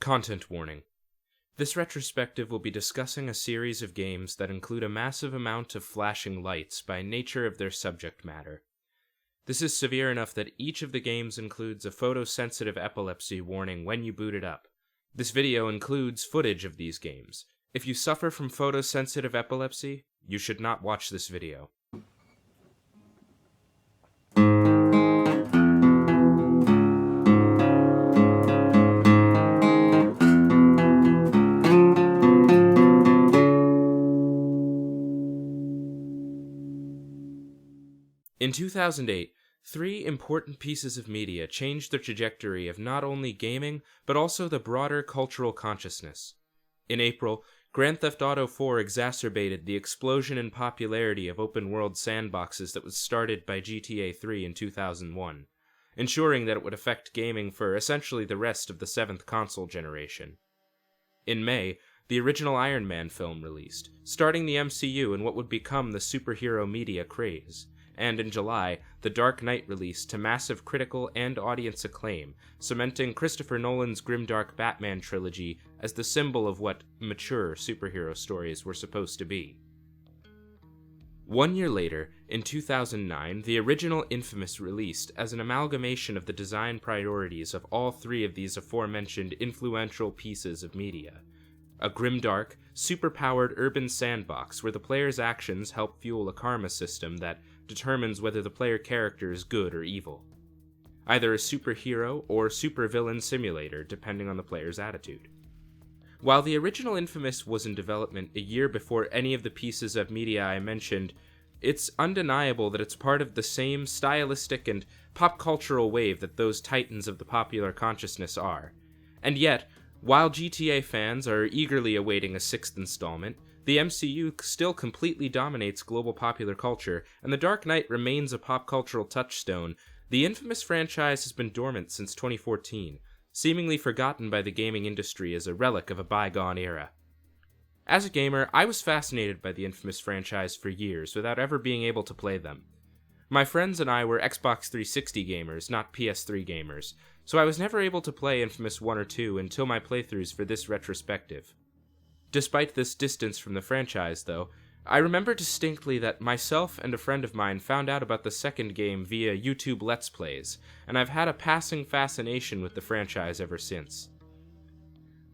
Content warning. This retrospective will be discussing a series of games that include a massive amount of flashing lights by nature of their subject matter. This is severe enough that each of the games includes a photosensitive epilepsy warning when you boot it up. This video includes footage of these games. If you suffer from photosensitive epilepsy, you should not watch this video. In 2008, three important pieces of media changed the trajectory of not only gaming, but also the broader cultural consciousness. In April, Grand Theft Auto 4 exacerbated the explosion in popularity of open-world sandboxes that was started by GTA 3 in 2001, ensuring that it would affect gaming for essentially the rest of the 7th console generation. In May, the original Iron Man film released, starting the MCU in what would become the superhero media craze. And in July, The Dark Knight released to massive critical and audience acclaim, cementing Christopher Nolan's grimdark Batman trilogy as the symbol of what mature superhero stories were supposed to be. 1 year later, in 2009, the original InFAMOUS released as an amalgamation of the design priorities of all three of these aforementioned influential pieces of media. A grimdark, superpowered urban sandbox where the player's actions help fuel a karma system that determines whether the player character is good or evil. Either a superhero or supervillain simulator, depending on the player's attitude. While the original InFAMOUS was in development a year before any of the pieces of media I mentioned, it's undeniable that it's part of the same stylistic and pop cultural wave that those titans of the popular consciousness are. And yet, while GTA fans are eagerly awaiting a 6th installment, the MCU still completely dominates global popular culture, and The Dark Knight remains a pop cultural touchstone. The InFAMOUS franchise has been dormant since 2014, seemingly forgotten by the gaming industry as a relic of a bygone era. As a gamer, I was fascinated by the InFAMOUS franchise for years without ever being able to play them. My friends and I were Xbox 360 gamers, not PS3 gamers, so I was never able to play InFAMOUS 1 or 2 until my playthroughs for this retrospective. Despite this distance from the franchise, though, I remember distinctly that myself and a friend of mine found out about the second game via YouTube Let's Plays, and I've had a passing fascination with the franchise ever since.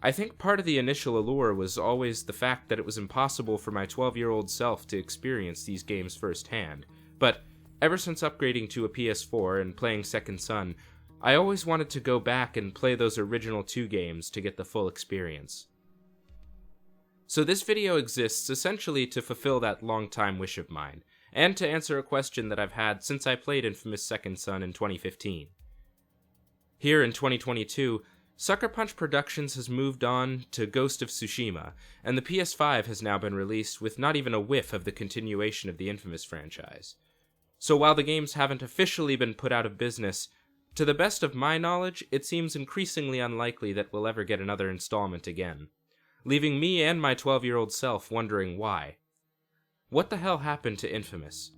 I think part of the initial allure was always the fact that it was impossible for my 12-year-old self to experience these games firsthand, but ever since upgrading to a PS4 and playing Second Son, I always wanted to go back and play those original 2 games to get the full experience. So this video exists essentially to fulfill that long-time wish of mine, and to answer a question that I've had since I played InFAMOUS Second Son in 2015. Here in 2022, Sucker Punch Productions has moved on to Ghost of Tsushima, and the PS5 has now been released with not even a whiff of the continuation of the InFAMOUS franchise. So while the games haven't officially been put out of business, to the best of my knowledge, it seems increasingly unlikely that we'll ever get another installment again, leaving me and my 12-year-old self wondering why. What the hell happened to InFAMOUS?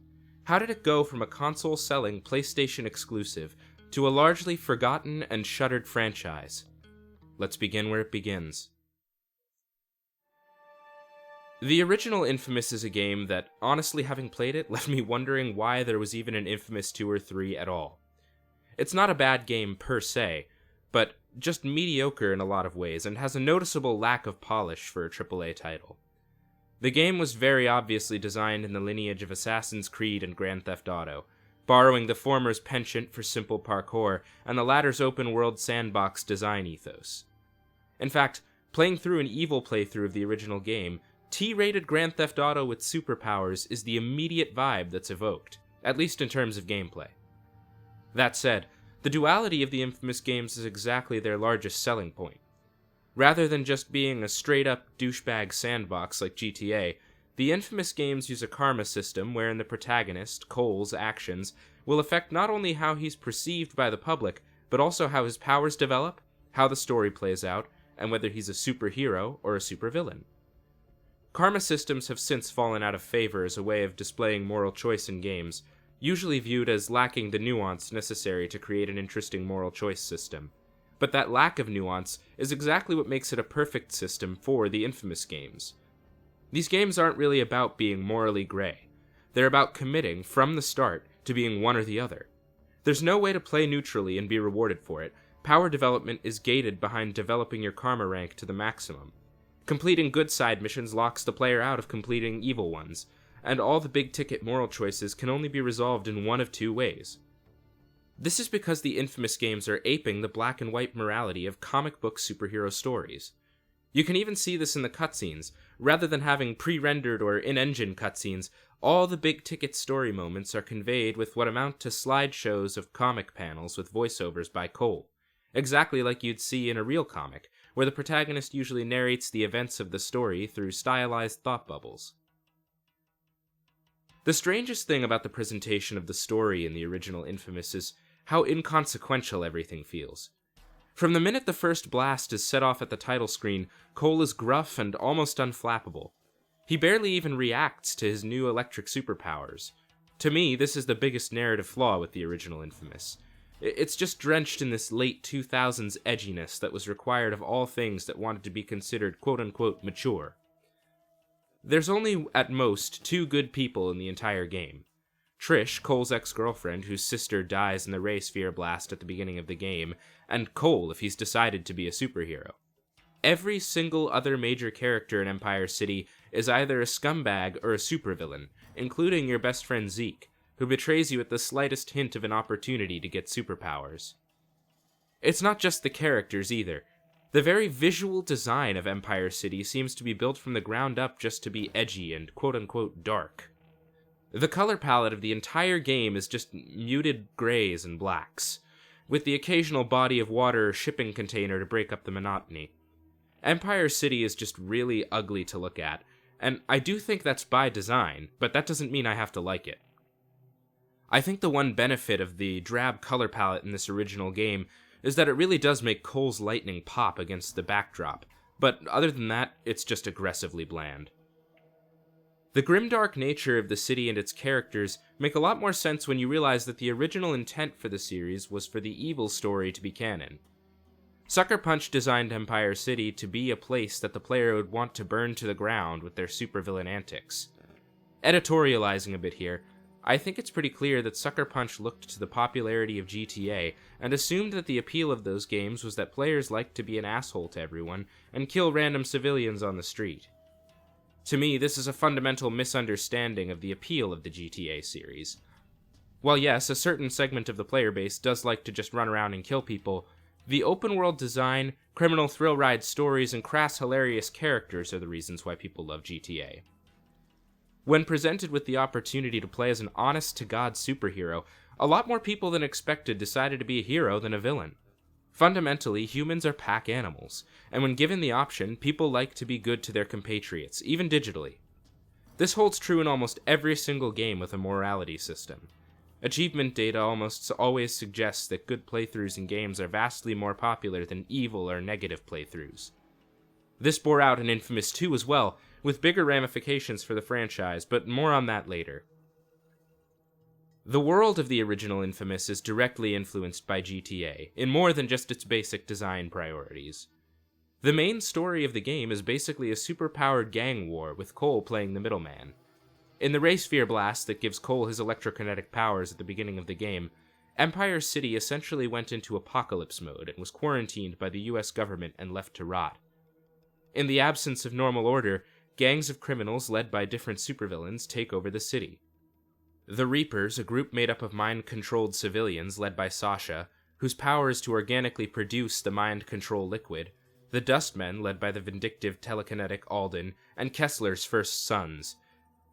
How did it go from a console-selling PlayStation exclusive to a largely forgotten and shuttered franchise? Let's begin where it begins. The original InFAMOUS is a game that, honestly having played it, left me wondering why there was even an InFAMOUS 2 or 3 at all. It's not a bad game per se, but just mediocre in a lot of ways, and has a noticeable lack of polish for a AAA title. The game was very obviously designed in the lineage of Assassin's Creed and Grand Theft Auto, borrowing the former's penchant for simple parkour and the latter's open-world sandbox design ethos. In fact, playing through an evil playthrough of the original game, T-rated Grand Theft Auto with superpowers is the immediate vibe that's evoked, at least in terms of gameplay. That said, the duality of the InFAMOUS games is exactly their largest selling point. Rather than just being a straight-up douchebag sandbox like GTA, the InFAMOUS games use a karma system wherein the protagonist, Cole's actions, will affect not only how he's perceived by the public, but also how his powers develop, how the story plays out, and whether he's a superhero or a supervillain. Karma systems have since fallen out of favor as a way of displaying moral choice in games, usually viewed as lacking the nuance necessary to create an interesting moral choice system. But that lack of nuance is exactly what makes it a perfect system for the Infamous games. These games aren't really about being morally gray. They're about committing, from the start, to being one or the other. There's no way to play neutrally and be rewarded for it. Power development is gated behind developing your karma rank to the maximum. Completing good side missions locks the player out of completing evil ones, and all the big-ticket moral choices can only be resolved in one of two ways. This is because the Infamous games are aping the black and white morality of comic book superhero stories. You can even see this in the cutscenes. Rather than having pre-rendered or in-engine cutscenes, all the big-ticket story moments are conveyed with what amount to slideshows of comic panels with voiceovers by Cole, exactly like you'd see in a real comic, where the protagonist usually narrates the events of the story through stylized thought bubbles. The strangest thing about the presentation of the story in the original Infamous is how inconsequential everything feels. From the minute the first blast is set off at the title screen, Cole is gruff and almost unflappable. He barely even reacts to his new electric superpowers. To me, this is the biggest narrative flaw with the original Infamous. It's just drenched in this late 2000s edginess that was required of all things that wanted to be considered quote-unquote mature. There's only, at most, two good people in the entire game. Trish, Cole's ex-girlfriend, whose sister dies in the Ray Sphere blast at the beginning of the game, and Cole if he's decided to be a superhero. Every single other major character in Empire City is either a scumbag or a supervillain, including your best friend Zeke, who betrays you at the slightest hint of an opportunity to get superpowers. It's not just the characters either. The very visual design of Empire City seems to be built from the ground up just to be edgy and quote-unquote dark. The color palette of the entire game is just muted grays and blacks, with the occasional body of water or shipping container to break up the monotony. Empire City is just really ugly to look at, and I do think that's by design, but that doesn't mean I have to like it. I think the one benefit of the drab color palette in this original game is that it really does make Cole's lightning pop against the backdrop, but other than that, it's just aggressively bland. The grimdark nature of the city and its characters make a lot more sense when you realize that the original intent for the series was for the evil story to be canon. Sucker Punch designed Empire City to be a place that the player would want to burn to the ground with their supervillain antics. Editorializing a bit here, I think it's pretty clear that Sucker Punch looked to the popularity of GTA and assumed that the appeal of those games was that players liked to be an asshole to everyone and kill random civilians on the street. To me, this is a fundamental misunderstanding of the appeal of the GTA series. While yes, a certain segment of the player base does like to just run around and kill people, the open-world design, criminal thrill-ride stories, and crass hilarious characters are the reasons why people love GTA. When presented with the opportunity to play as an honest-to-God superhero, a lot more people than expected decided to be a hero than a villain. Fundamentally, humans are pack animals, and when given the option, people like to be good to their compatriots, even digitally. This holds true in almost every single game with a morality system. Achievement data almost always suggests that good playthroughs in games are vastly more popular than evil or negative playthroughs. This bore out in Infamous 2 as well, with bigger ramifications for the franchise, but more on that later. The world of the original Infamous is directly influenced by GTA, in more than just its basic design priorities. The main story of the game is basically a superpowered gang war, with Cole playing the middleman. In the Ray Sphere blast that gives Cole his electrokinetic powers at the beginning of the game, Empire City essentially went into apocalypse mode and was quarantined by the US government and left to rot. In the absence of normal order, gangs of criminals led by different supervillains take over the city. The Reapers, a group made up of mind-controlled civilians led by Sasha, whose power is to organically produce the mind control liquid, the Dustmen, led by the vindictive telekinetic Alden, and Kessler's first sons,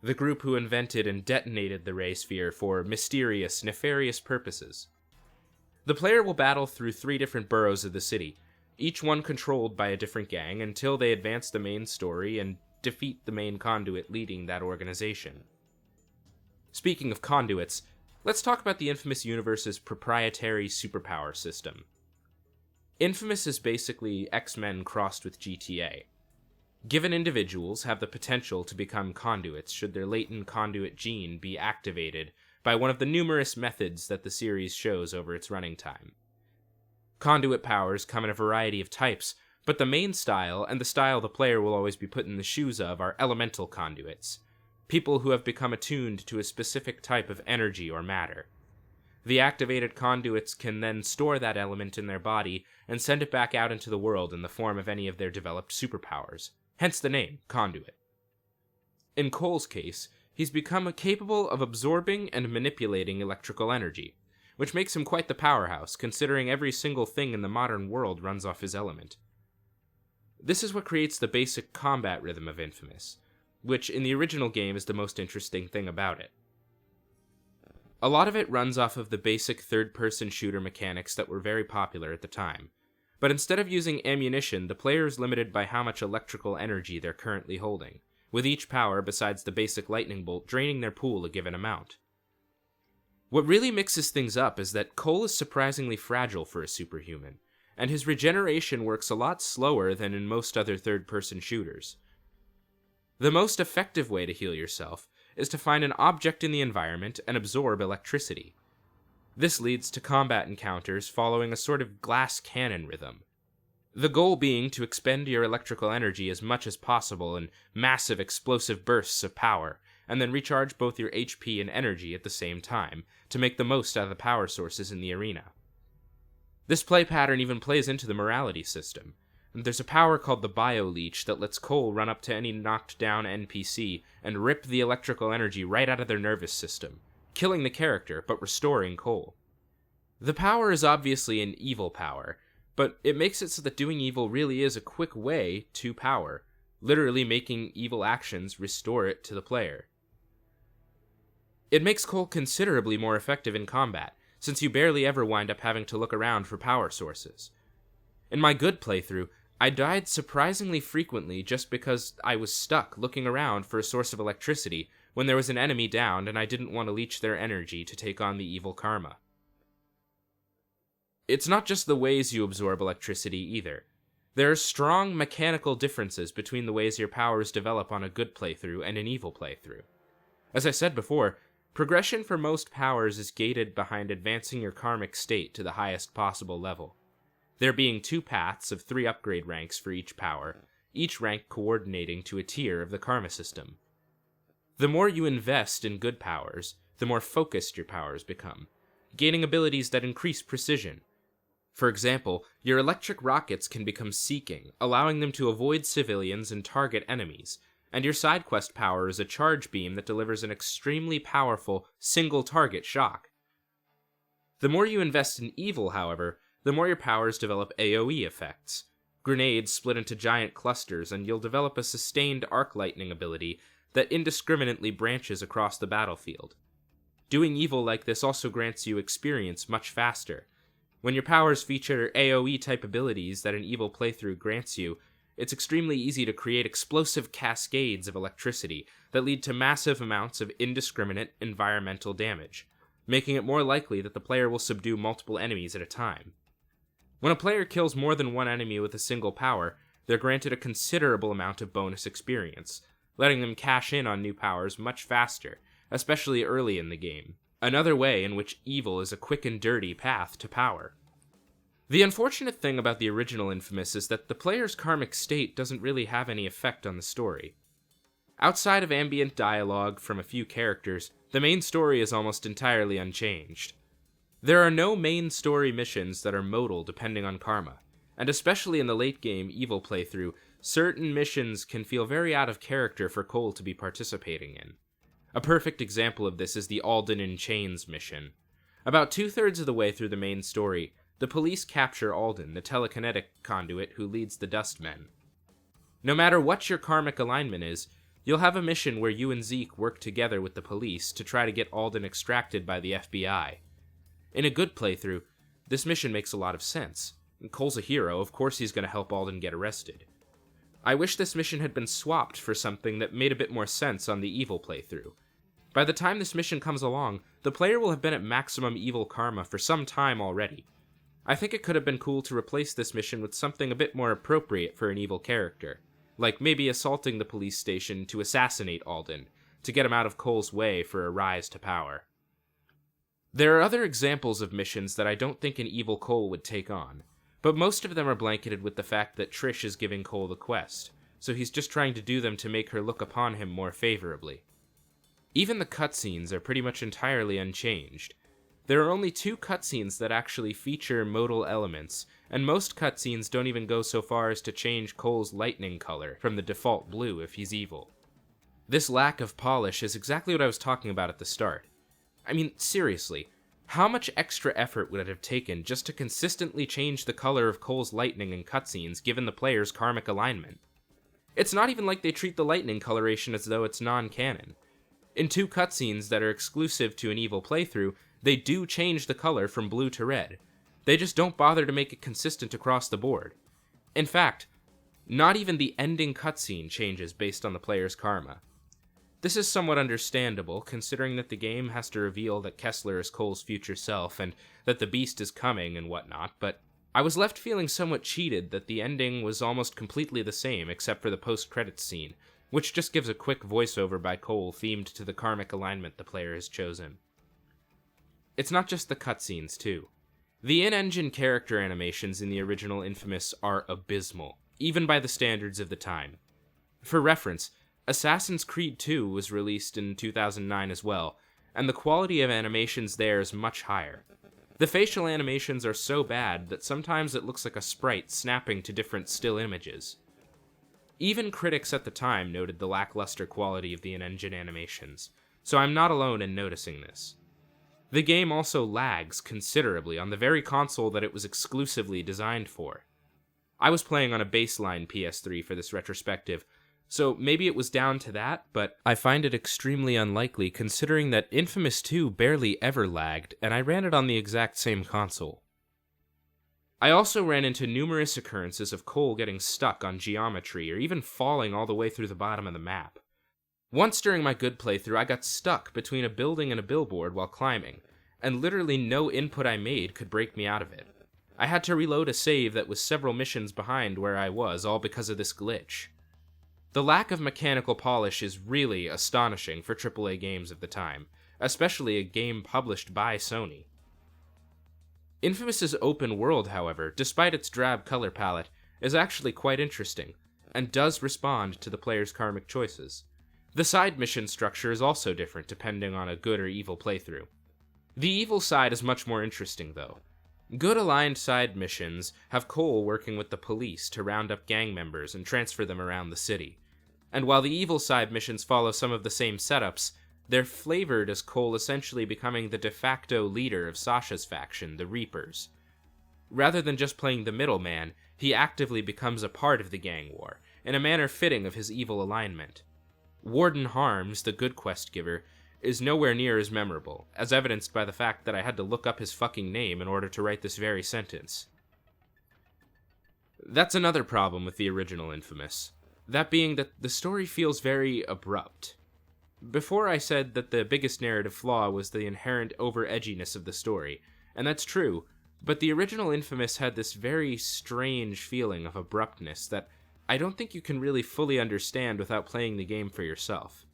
the group who invented and detonated the Ray Sphere for mysterious, nefarious purposes. The player will battle through 3 different boroughs of the city, each one controlled by a different gang, until they advance the main story and defeat the main conduit leading that organization. Speaking of conduits, let's talk about the Infamous universe's proprietary superpower system. Infamous is basically X-Men crossed with GTA. Given individuals have the potential to become conduits should their latent conduit gene be activated by one of the numerous methods that the series shows over its running time. Conduit powers come in a variety of types, but the main style, and the style the player will always be put in the shoes of, are elemental conduits. People who have become attuned to a specific type of energy or matter. The activated conduits can then store that element in their body and send it back out into the world in the form of any of their developed superpowers, hence the name, conduit. In Cole's case, he's become capable of absorbing and manipulating electrical energy, which makes him quite the powerhouse, considering every single thing in the modern world runs off his element. This is what creates the basic combat rhythm of Infamous, which in the original game is the most interesting thing about it. A lot of it runs off of the basic third-person shooter mechanics that were very popular at the time, but instead of using ammunition, the player is limited by how much electrical energy they're currently holding, with each power besides the basic lightning bolt draining their pool a given amount. What really mixes things up is that Cole is surprisingly fragile for a superhuman, and his regeneration works a lot slower than in most other third-person shooters. The most effective way to heal yourself is to find an object in the environment and absorb electricity. This leads to combat encounters following a sort of glass cannon rhythm. The goal being to expend your electrical energy as much as possible in massive explosive bursts of power, and then recharge both your HP and energy at the same time, to make the most out of the power sources in the arena. This play pattern even plays into the morality system. There's a power called the Bio-Leech that lets Cole run up to any knocked down NPC and rip the electrical energy right out of their nervous system, killing the character but restoring Cole. The power is obviously an evil power, but it makes it so that doing evil really is a quick way to power, literally making evil actions restore it to the player. It makes Cole considerably more effective in combat, since you barely ever wind up having to look around for power sources. In my good playthrough, I died surprisingly frequently just because I was stuck looking around for a source of electricity when there was an enemy down and I didn't want to leech their energy to take on the evil karma. It's not just the ways you absorb electricity either. There are strong mechanical differences between the ways your powers develop on a good playthrough and an evil playthrough. As I said before, progression for most powers is gated behind advancing your karmic state to the highest possible level. There being 2 paths of 3 upgrade ranks for each power, each rank coordinating to a tier of the karma system. The more you invest in good powers, the more focused your powers become, gaining abilities that increase precision. For example, your electric rockets can become seeking, allowing them to avoid civilians and target enemies, and your side quest power is a charge beam that delivers an extremely powerful single-target shock. The more you invest in evil, however, the more your powers develop AoE effects. Grenades split into giant clusters, and you'll develop a sustained arc lightning ability that indiscriminately branches across the battlefield. Doing evil like this also grants you experience much faster. When your powers feature AoE-type abilities that an evil playthrough grants you, it's extremely easy to create explosive cascades of electricity that lead to massive amounts of indiscriminate environmental damage, making it more likely that the player will subdue multiple enemies at a time. When a player kills more than one enemy with a single power, they're granted a considerable amount of bonus experience, letting them cash in on new powers much faster, especially early in the game. Another way in which evil is a quick and dirty path to power. The unfortunate thing about the original Infamous is that the player's karmic state doesn't really have any effect on the story. Outside of ambient dialogue from a few characters, the main story is almost entirely unchanged. There are no main story missions that are modal depending on karma, and especially in the late game evil playthrough, certain missions can feel very out of character for Cole to be participating in. A perfect example of this is the Alden in Chains mission. About 2/3 of the way through the main story, the police capture Alden, the telekinetic conduit who leads the Dustmen. No matter what your karmic alignment is, you'll have a mission where you and Zeke work together with the police to try to get Alden extracted by the FBI. In a good playthrough, this mission makes a lot of sense. Cole's a hero, of course he's going to help Alden get arrested. I wish this mission had been swapped for something that made a bit more sense on the evil playthrough. By the time this mission comes along, the player will have been at maximum evil karma for some time already. I think it could have been cool to replace this mission with something a bit more appropriate for an evil character, like maybe assaulting the police station to assassinate Alden, to get him out of Cole's way for a rise to power. There are other examples of missions that I don't think an evil Cole would take on. but most of them are blanketed with the fact that Trish is giving Cole the quest, so he's just trying to do them to make her look upon him more favorably. Even the cutscenes are pretty much entirely unchanged. There are only 2 cutscenes that actually feature modal elements, and most cutscenes don't even go so far as to change Cole's lightning color from the default blue if he's evil. This lack of polish is exactly what I was talking about at the start. I mean, seriously, how much extra effort would it have taken just to consistently change the color of Cole's lightning in cutscenes given the player's karmic alignment? It's not even like they treat the lightning coloration as though it's non-canon. In 2 cutscenes that are exclusive to an evil playthrough, they do change the color from blue to red. They just don't bother to make it consistent across the board. In fact, not even the ending cutscene changes based on the player's karma. This is somewhat understandable, considering that the game has to reveal that Kessler is Cole's future self and that the Beast is coming and whatnot, but I was left feeling somewhat cheated that the ending was almost completely the same except for the post-credits scene, which just gives a quick voiceover by Cole themed to the karmic alignment the player has chosen. It's not just the cutscenes, too. The in-engine character animations in the original InFAMOUS are abysmal, even by the standards of the time. For reference, Assassin's Creed 2 was released in 2009 as well, and the quality of animations there is much higher. The facial animations are so bad that sometimes it looks like a sprite snapping to different still images. Even critics at the time noted the lackluster quality of the in-engine animations, so I'm not alone in noticing this. The game also lags considerably on the very console that it was exclusively designed for. I was playing on a baseline PS3 for this retrospective, so maybe it was down to that, but I find it extremely unlikely considering that InFAMOUS 2 barely ever lagged, and I ran it on the exact same console. I also ran into numerous occurrences of Cole getting stuck on geometry or even falling all the way through the bottom of the map. Once during my good playthrough, I got stuck between a building and a billboard while climbing, and literally no input I made could break me out of it. I had to reload a save that was several missions behind where I was, all because of this glitch. The lack of mechanical polish is really astonishing for AAA games of the time, especially a game published by Sony. InFAMOUS's open world, however, despite its drab color palette, is actually quite interesting, and does respond to the player's karmic choices. The side mission structure is also different depending on a good or evil playthrough. The evil side is much more interesting, though. Good aligned side missions have Cole working with the police to round up gang members and transfer them around the city. And while the evil side missions follow some of the same setups, they're flavored as Cole essentially becoming the de facto leader of Sasha's faction, the Reapers. Rather than just playing the middleman, he actively becomes a part of the gang war, in a manner fitting of his evil alignment. Warden Harms, the good quest giver, is nowhere near as memorable, as evidenced by the fact that I had to look up his fucking name in order to write this very sentence. That's another problem with the original InFAMOUS, that being that the story feels very abrupt. Before I said that the biggest narrative flaw was the inherent over-edginess of the story, and that's true, but the original InFAMOUS had this very strange feeling of abruptness that I don't think you can really fully understand without playing the game for yourself.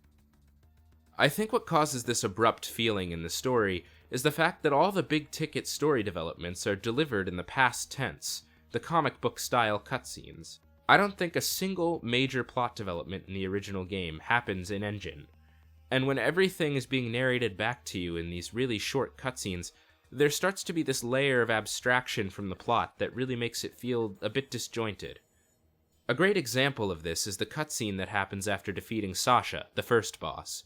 I think what causes this abrupt feeling in the story is the fact that all the big-ticket story developments are delivered in the past tense, the comic book-style cutscenes. I don't think a single major plot development in the original game happens in-engine, and when everything is being narrated back to you in these really short cutscenes, there starts to be this layer of abstraction from the plot that really makes it feel a bit disjointed. A great example of this is the cutscene that happens after defeating Sasha, the first boss.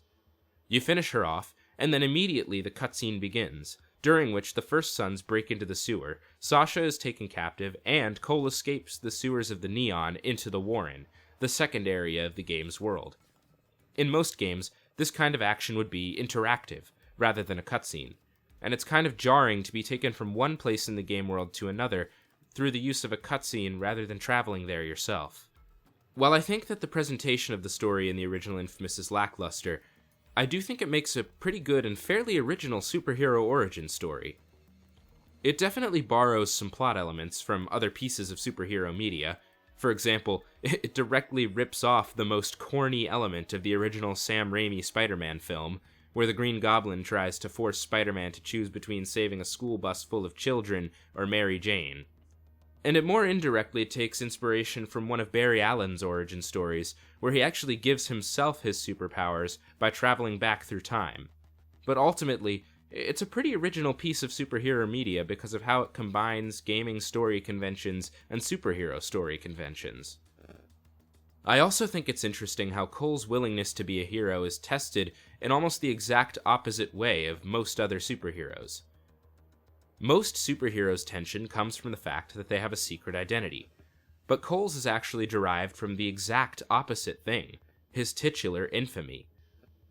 You finish her off, and then immediately the cutscene begins, during which the First Sons break into the sewer, Sasha is taken captive, and Cole escapes the sewers of the Neon into the Warren, the second area of the game's world. In most games, this kind of action would be interactive, rather than a cutscene, and it's kind of jarring to be taken from one place in the game world to another through the use of a cutscene rather than traveling there yourself. While I think that the presentation of the story in the original InFAMOUS is lackluster, I do think it makes a pretty good and fairly original superhero origin story. It definitely borrows some plot elements from other pieces of superhero media. For example, it directly rips off the most corny element of the original Sam Raimi Spider-Man film, where the Green Goblin tries to force Spider-Man to choose between saving a school bus full of children or Mary Jane. And it more indirectly takes inspiration from one of Barry Allen's origin stories, where he actually gives himself his superpowers by traveling back through time. But ultimately, it's a pretty original piece of superhero media because of how it combines gaming story conventions and superhero story conventions. I also think it's interesting how Cole's willingness to be a hero is tested in almost the exact opposite way of most other superheroes. Most superheroes' tension comes from the fact that they have a secret identity, but Cole's is actually derived from the exact opposite thing, his titular infamy.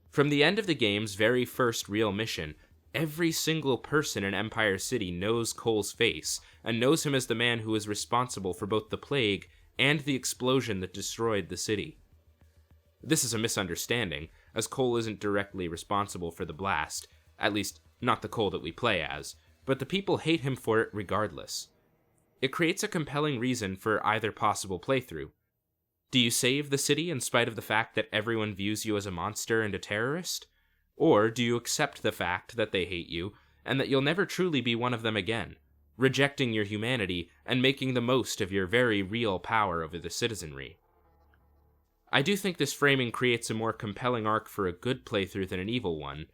From the end of the game's very first real mission, every single person in Empire City knows Cole's face, and knows him as the man who is responsible for both the plague and the explosion that destroyed the city. This is a misunderstanding, as Cole isn't directly responsible for the blast, at least not the Cole that we play as, but the people hate him for it regardless. It creates a compelling reason for either possible playthrough. Do you save the city in spite of the fact that everyone views you as a monster and a terrorist? Or do you accept the fact that they hate you, and that you'll never truly be one of them again, rejecting your humanity and making the most of your very real power over the citizenry? I do think this framing creates a more compelling arc for a good playthrough than an evil one.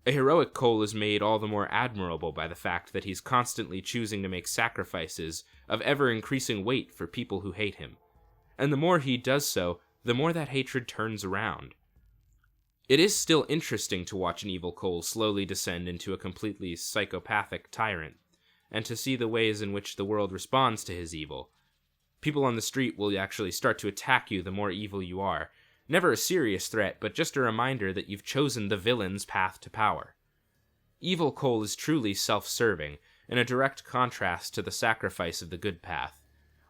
A heroic Cole is made all the more admirable by the fact that he's constantly choosing to make sacrifices of ever-increasing weight for people who hate him, and the more he does so, the more that hatred turns around. It is still interesting to watch an evil Cole slowly descend into a completely psychopathic tyrant, and to see the ways in which the world responds to his evil. People on the street will actually start to attack you the more evil you are. Never a serious threat, but just a reminder that you've chosen the villain's path to power. Evil Cole is truly self-serving, in a direct contrast to the sacrifice of the good path,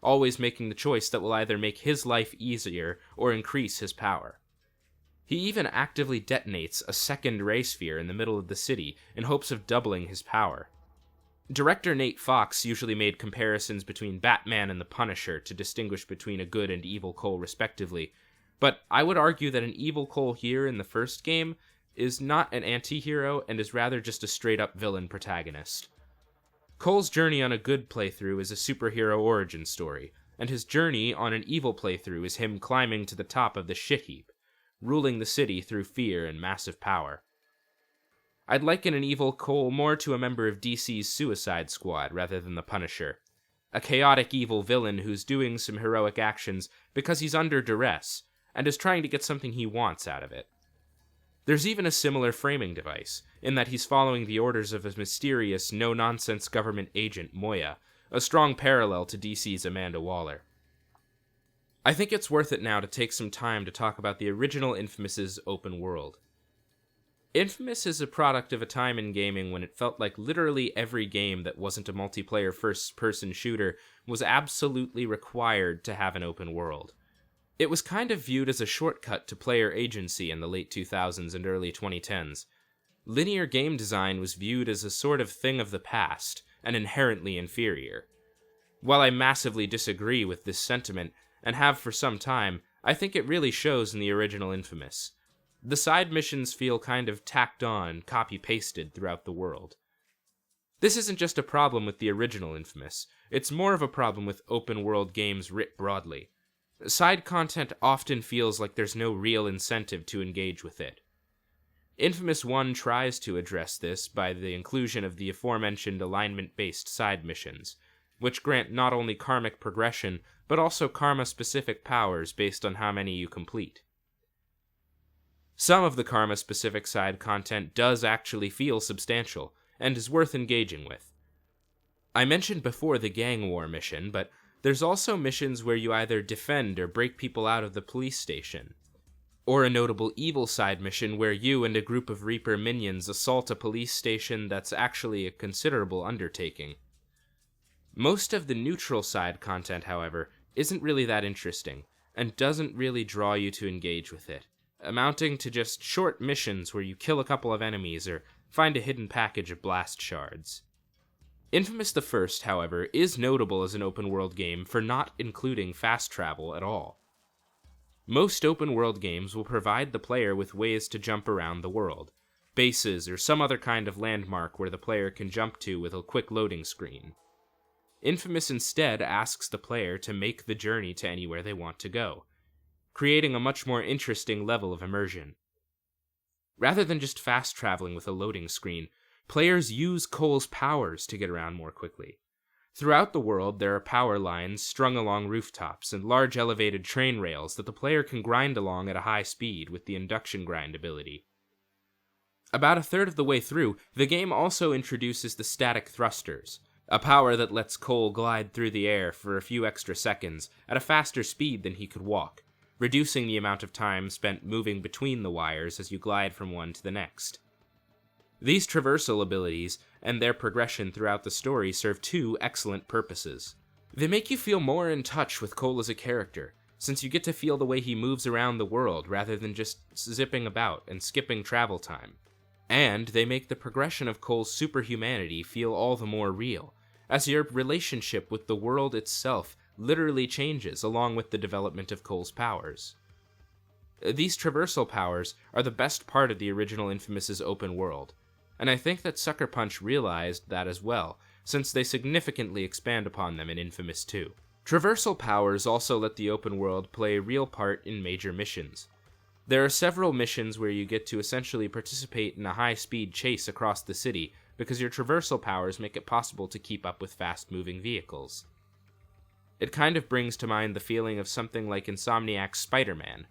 always making the choice that will either make his life easier or increase his power. He even actively detonates a second ray sphere in the middle of the city in hopes of doubling his power. Director Nate Fox usually made comparisons between Batman and the Punisher to distinguish between a good and evil Cole respectively, but I would argue that an evil Cole here in the first game is not an anti-hero and is rather just a straight-up villain protagonist. Cole's journey on a good playthrough is a superhero origin story, and his journey on an evil playthrough is him climbing to the top of the shit heap, ruling the city through fear and massive power. I'd liken an evil Cole more to a member of DC's Suicide Squad rather than the Punisher, a chaotic evil villain who's doing some heroic actions because he's under duress, and is trying to get something he wants out of it. There's even a similar framing device, in that he's following the orders of a mysterious, no-nonsense government agent, Moya, a strong parallel to DC's Amanda Waller. I think it's worth it now to take some time to talk about the original Infamous's open world. Infamous is a product of a time in gaming when it felt like literally every game that wasn't a multiplayer first-person shooter was absolutely required to have an open world. It was kind of viewed as a shortcut to player agency in the late 2000s and early 2010s. Linear game design was viewed as a sort of thing of the past, and inherently inferior. While I massively disagree with this sentiment, and have for some time, I think it really shows in the original Infamous. The side missions feel kind of tacked on, copy-pasted throughout the world. This isn't just a problem with the original Infamous, it's more of a problem with open-world games writ broadly. Side content often feels like there's no real incentive to engage with it. Infamous 1 tries to address this by the inclusion of the aforementioned alignment-based side missions, which grant not only karmic progression, but also karma-specific powers based on how many you complete. Some of the karma-specific side content does actually feel substantial, and is worth engaging with. I mentioned before the gang war mission, but there's also missions where you either defend or break people out of the police station. Or a notable evil side mission where you and a group of Reaper minions assault a police station that's actually a considerable undertaking. Most of the neutral side content, however, isn't really that interesting, and doesn't really draw you to engage with it, amounting to just short missions where you kill a couple of enemies or find a hidden package of blast shards. Infamous the First, however, is notable as an open-world game for not including fast travel at all. Most open-world games will provide the player with ways to jump around the world, bases or some other kind of landmark where the player can jump to with a quick loading screen. Infamous instead asks the player to make the journey to anywhere they want to go, creating a much more interesting level of immersion. Rather than just fast traveling with a loading screen, players use Cole's powers to get around more quickly. Throughout the world, there are power lines strung along rooftops and large elevated train rails that the player can grind along at a high speed with the induction grind ability. About a third of the way through, the game also introduces the static thrusters, a power that lets Cole glide through the air for a few extra seconds at a faster speed than he could walk, reducing the amount of time spent moving between the wires as you glide from one to the next. These traversal abilities and their progression throughout the story serve two excellent purposes. They make you feel more in touch with Cole as a character, since you get to feel the way he moves around the world rather than just zipping about and skipping travel time. And they make the progression of Cole's superhumanity feel all the more real, as your relationship with the world itself literally changes along with the development of Cole's powers. These traversal powers are the best part of the original Infamous's open world, and I think that Sucker Punch realized that as well, since they significantly expand upon them in Infamous 2. Traversal powers also let the open world play a real part in major missions. There are several missions where you get to essentially participate in a high-speed chase across the city because your traversal powers make it possible to keep up with fast-moving vehicles. It kind of brings to mind the feeling of something like Insomniac's Spider-Man,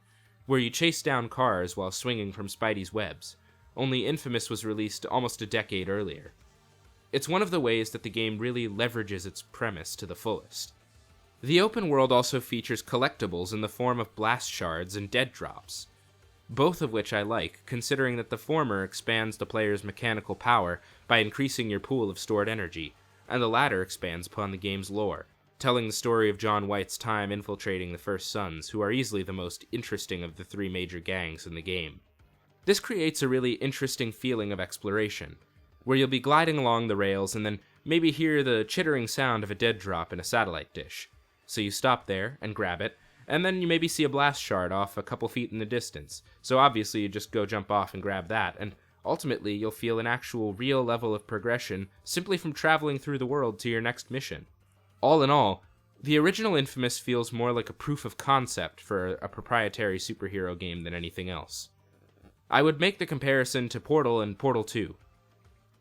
where you chase down cars while swinging from Spidey's webs, only Infamous was released almost a decade earlier. It's one of the ways that the game really leverages its premise to the fullest. The open world also features collectibles in the form of blast shards and dead drops, both of which I like, considering that the former expands the player's mechanical power by increasing your pool of stored energy, and the latter expands upon the game's lore, telling the story of John White's time infiltrating the First Sons, who are easily the most interesting of the three major gangs in the game. This creates a really interesting feeling of exploration, where you'll be gliding along the rails and then maybe hear the chittering sound of a dead drop in a satellite dish. So you stop there and grab it, and then you maybe see a blast shard off a couple feet in the distance, so obviously you just go jump off and grab that, and ultimately you'll feel an actual real level of progression simply from traveling through the world to your next mission. All in all, the original Infamous feels more like a proof of concept for a proprietary superhero game than anything else. I would make the comparison to Portal and Portal 2.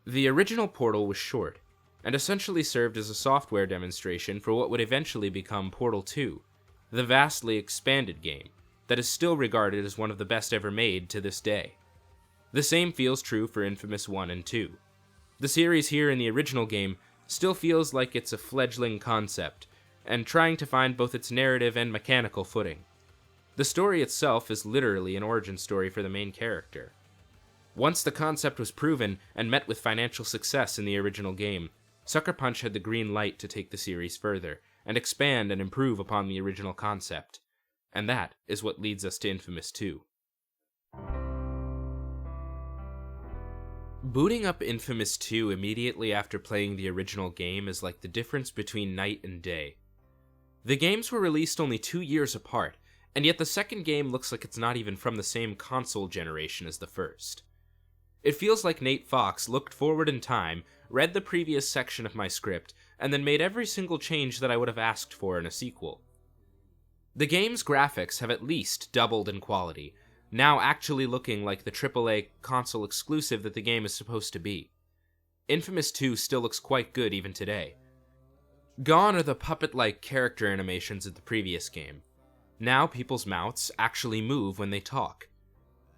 The original Portal was short, and essentially served as a software demonstration for what would eventually become Portal 2, the vastly expanded game that is still regarded as one of the best ever made to this day. The same feels true for Infamous 1 and 2. The series here in the original game still feels like it's a fledgling concept, and trying to find both its narrative and mechanical footing. The story itself is literally an origin story for the main character. Once the concept was proven and met with financial success in the original game, Sucker Punch had the green light to take the series further, and expand and improve upon the original concept. And that is what leads us to Infamous 2. Booting up Infamous 2 immediately after playing the original game is like the difference between night and day. The games were released only 2 years apart, and yet the second game looks like it's not even from the same console generation as the first. It feels like Nate Fox looked forward in time, read the previous section of my script, and then made every single change that I would have asked for in a sequel. The game's graphics have at least doubled in quality, now actually looking like the AAA console exclusive that the game is supposed to be. Infamous 2 still looks quite good even today. Gone are the puppet-like character animations of the previous game. Now people's mouths actually move when they talk.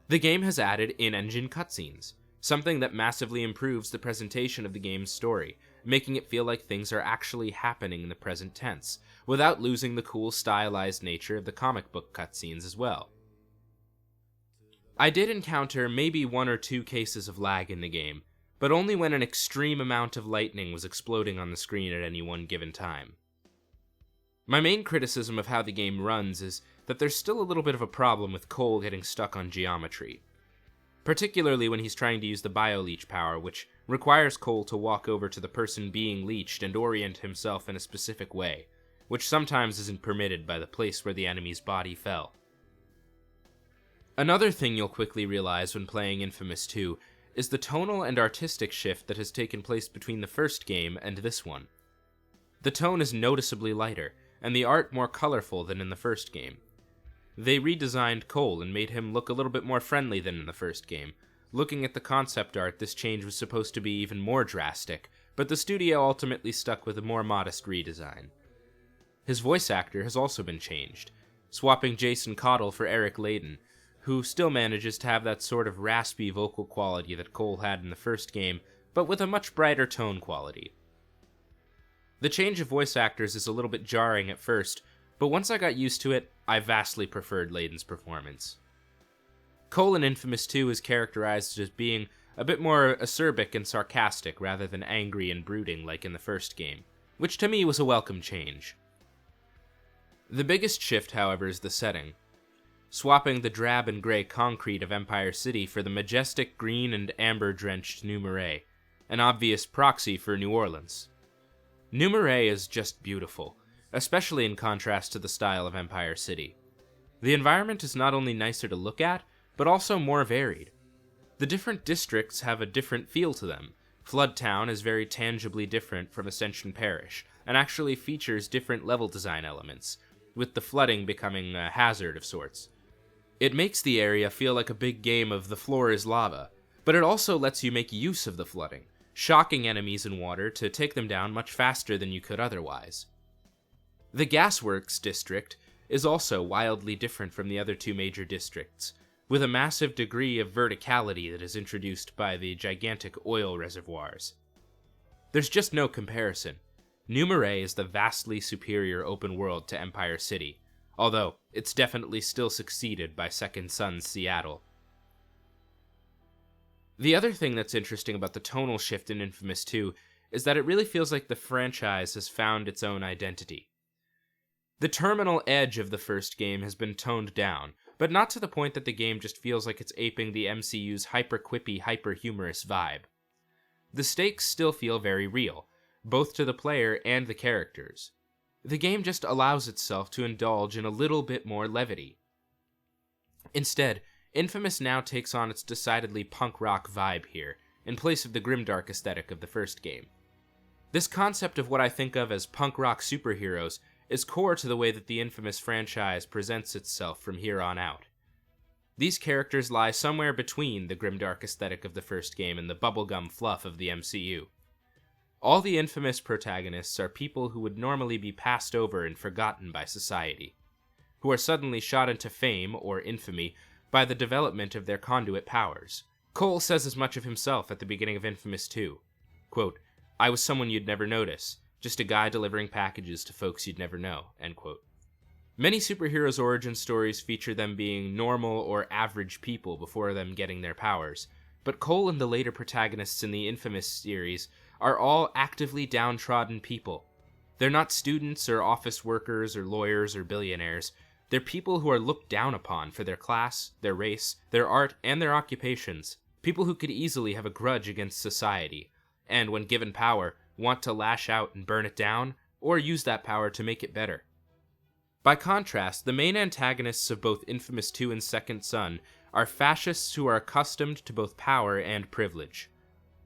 The game has added in-engine cutscenes, something that massively improves the presentation of the game's story, making it feel like things are actually happening in the present tense, without losing the cool stylized nature of the comic book cutscenes as well. I did encounter maybe 1 or 2 cases of lag in the game, but only when an extreme amount of lightning was exploding on the screen at any one given time. My main criticism of how the game runs is that there's still a little bit of a problem with Cole getting stuck on geometry, particularly when he's trying to use the bio-leech power, which requires Cole to walk over to the person being leeched and orient himself in a specific way, which sometimes isn't permitted by the place where the enemy's body fell. Another thing you'll quickly realize when playing Infamous 2 is the tonal and artistic shift that has taken place between the first game and this one. The tone is noticeably lighter, and the art more colorful than in the first game. They redesigned Cole and made him look a little bit more friendly than in the first game. Looking at the concept art, this change was supposed to be even more drastic, but the studio ultimately stuck with a more modest redesign. His voice actor has also been changed, swapping Jason Cottle for Eric Layden, who still manages to have that sort of raspy vocal quality that Cole had in the first game, but with a much brighter tone quality. The change of voice actors is a little bit jarring at first, but once I got used to it, I vastly preferred Layden's performance. Cole in Infamous 2 is characterized as being a bit more acerbic and sarcastic rather than angry and brooding like in the first game, which to me was a welcome change. The biggest shift, however, is the setting. Swapping the drab and gray concrete of Empire City for the majestic green and amber-drenched New Marais, an obvious proxy for New Orleans. New Marais is just beautiful, especially in contrast to the style of Empire City. The environment is not only nicer to look at, but also more varied. The different districts have a different feel to them. Floodtown is very tangibly different from Ascension Parish, and actually features different level design elements, with the flooding becoming a hazard of sorts. It makes the area feel like a big game of the floor is lava, but it also lets you make use of the flooding, shocking enemies in water to take them down much faster than you could otherwise. The Gasworks district is also wildly different from the other two major districts, with a massive degree of verticality that is introduced by the gigantic oil reservoirs. There's just no comparison. New Marais is the vastly superior open world to Empire City, although it's definitely still succeeded by Second Son's Seattle. The other thing that's interesting about the tonal shift in Infamous 2 is that it really feels like the franchise has found its own identity. The terminal edge of the first game has been toned down, but not to the point that the game just feels like it's aping the MCU's hyper-quippy, hyper-humorous vibe. The stakes still feel very real, both to the player and the characters. The game just allows itself to indulge in a little bit more levity. Instead, Infamous now takes on its decidedly punk rock vibe here, in place of the grimdark aesthetic of the first game. This concept of what I think of as punk rock superheroes is core to the way that the Infamous franchise presents itself from here on out. These characters lie somewhere between the grimdark aesthetic of the first game and the bubblegum fluff of the MCU. All the Infamous protagonists are people who would normally be passed over and forgotten by society, who are suddenly shot into fame, or infamy, by the development of their conduit powers. Cole says as much of himself at the beginning of Infamous 2. Quote, "I was someone you'd never notice, just a guy delivering packages to folks you'd never know," end quote. Many superheroes' origin stories feature them being normal or average people before them getting their powers, but Cole and the later protagonists in the Infamous series are all actively downtrodden people. They're not students or office workers or lawyers or billionaires. They're people who are looked down upon for their class, their race, their art, and their occupations. People who could easily have a grudge against society, and when given power, want to lash out and burn it down, or use that power to make it better. By contrast, the main antagonists of both Infamous 2 and Second Son are fascists who are accustomed to both power and privilege.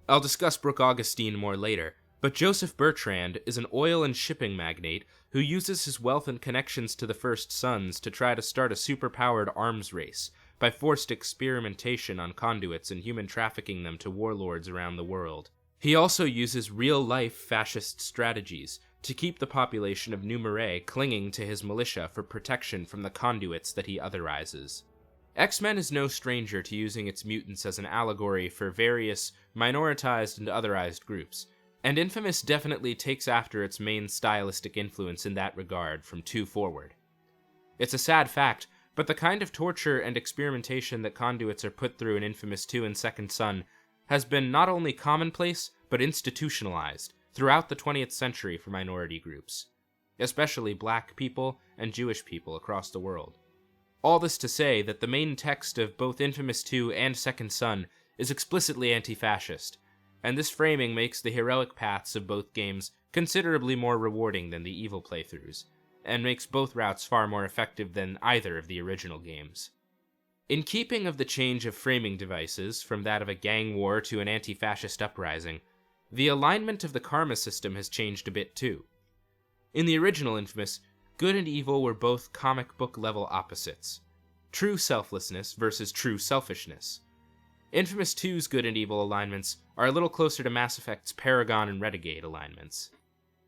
I'll discuss Brooke Augustine more later, but Joseph Bertrand is an oil and shipping magnate who uses his wealth and connections to the First Sons to try to start a superpowered arms race by forced experimentation on conduits and human trafficking them to warlords around the world. He also uses real-life fascist strategies to keep the population of New Marais clinging to his militia for protection from the conduits that he otherizes. X-Men is no stranger to using its mutants as an allegory for various minoritized and otherized groups, and Infamous definitely takes after its main stylistic influence in that regard from 2 forward. It's a sad fact, but the kind of torture and experimentation that conduits are put through in Infamous 2 and Second Son has been not only commonplace, but institutionalized throughout the 20th century for minority groups, especially black people and Jewish people across the world. All this to say that the main text of both Infamous 2 and Second Son is explicitly anti-fascist, and this framing makes the heroic paths of both games considerably more rewarding than the evil playthroughs, and makes both routes far more effective than either of the original games. In keeping of the change of framing devices from that of a gang war to an anti-fascist uprising, the alignment of the karma system has changed a bit too. In the original Infamous, good and evil were both comic book level opposites. True selflessness versus true selfishness. Infamous 2's good and evil alignments are a little closer to Mass Effect's Paragon and Renegade alignments.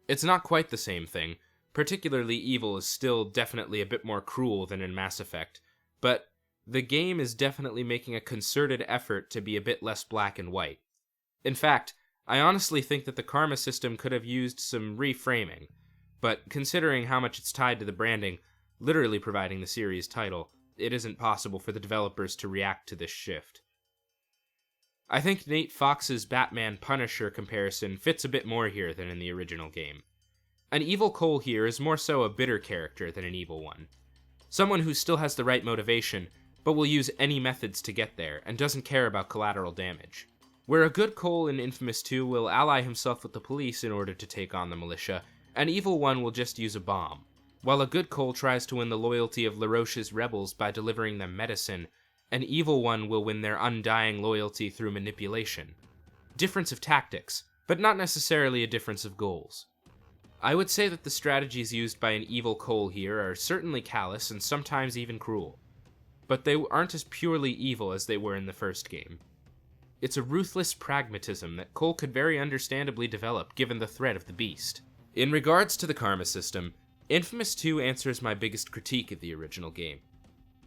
It's not quite the same thing, particularly evil is still definitely a bit more cruel than in Mass Effect, but the game is definitely making a concerted effort to be a bit less black and white. In fact, I honestly think that the karma system could have used some reframing, but considering how much it's tied to the branding, literally providing the series title, it isn't possible for the developers to react to this shift. I think Nate Fox's Batman Punisher comparison fits a bit more here than in the original game. An evil Cole here is more so a bitter character than an evil one. Someone who still has the right motivation, but will use any methods to get there, and doesn't care about collateral damage. Where a good Cole in Infamous 2 will ally himself with the police in order to take on the militia, an evil one will just use a bomb. While a good Cole tries to win the loyalty of LaRoche's rebels by delivering them medicine, an evil one will win their undying loyalty through manipulation. Difference of tactics, but not necessarily a difference of goals. I would say that the strategies used by an evil Cole here are certainly callous and sometimes even cruel, but they aren't as purely evil as they were in the first game. It's a ruthless pragmatism that Cole could very understandably develop given the threat of the beast. In regards to the karma system, Infamous 2 answers my biggest critique of the original game.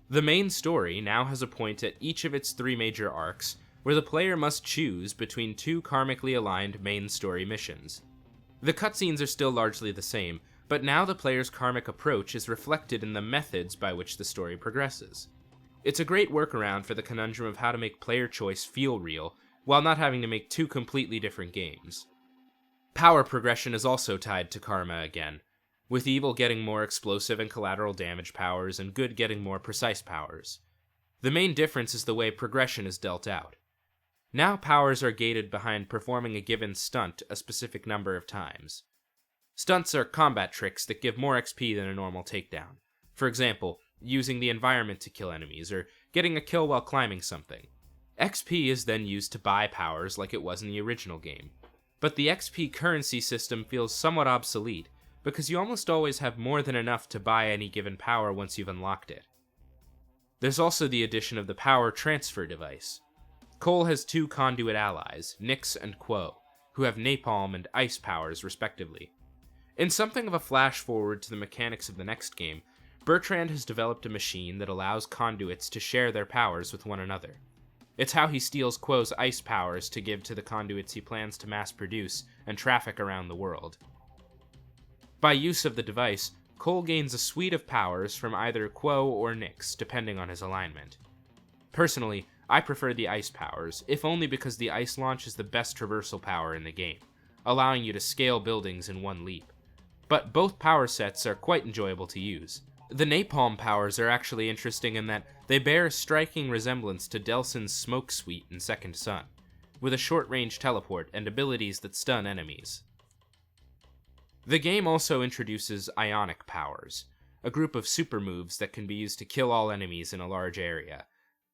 The main story now has a point at each of its 3 major arcs where the player must choose between 2 karmically aligned main story missions. The cutscenes are still largely the same, but now the player's karmic approach is reflected in the methods by which the story progresses. It's a great workaround for the conundrum of how to make player choice feel real, while not having to make 2 completely different games. Power progression is also tied to karma again, with evil getting more explosive and collateral damage powers, and good getting more precise powers. The main difference is the way progression is dealt out. Now powers are gated behind performing a given stunt a specific number of times. Stunts are combat tricks that give more XP than a normal takedown. For example, using the environment to kill enemies, or getting a kill while climbing something. XP is then used to buy powers like it was in the original game. But the XP currency system feels somewhat obsolete, because you almost always have more than enough to buy any given power once you've unlocked it. There's also the addition of the power transfer device. Cole has 2 conduit allies, Nyx and Quo, who have napalm and ice powers respectively. In something of a flash forward to the mechanics of the next game, Bertrand has developed a machine that allows conduits to share their powers with one another. It's how he steals Quo's ice powers to give to the conduits he plans to mass produce and traffic around the world. By use of the device, Cole gains a suite of powers from either Quo or Nyx, depending on his alignment. Personally, I prefer the ice powers, if only because the ice launch is the best traversal power in the game, allowing you to scale buildings in one leap. But both power sets are quite enjoyable to use. The napalm powers are actually interesting in that they bear a striking resemblance to Delsin's smoke suite in Second Son, with a short-range teleport and abilities that stun enemies. The game also introduces ionic powers, a group of super moves that can be used to kill all enemies in a large area,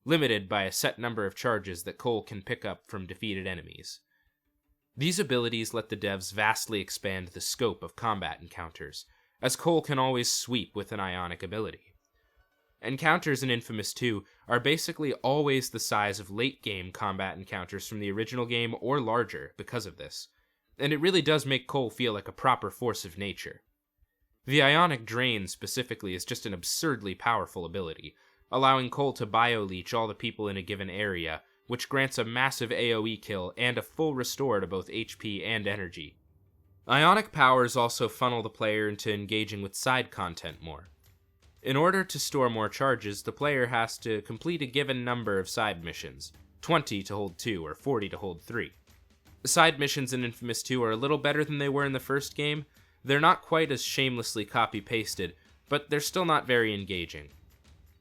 limited by a set number of charges that Cole can pick up from defeated enemies. These abilities let the devs vastly expand the scope of combat encounters, as Cole can always sweep with an ionic ability. Encounters in Infamous 2 are basically always the size of late-game combat encounters from the original game or larger because of this, and it really does make Cole feel like a proper force of nature. The Ionic Drain specifically is just an absurdly powerful ability, allowing Cole to bio-leech all the people in a given area, which grants a massive AoE kill and a full restore to both HP and energy. Ionic powers also funnel the player into engaging with side content more. In order to store more charges, the player has to complete a given number of side missions, 20 to hold 2 or 40 to hold 3. The side missions in Infamous 2 are a little better than they were in the first game. They're not quite as shamelessly copy-pasted, but they're still not very engaging.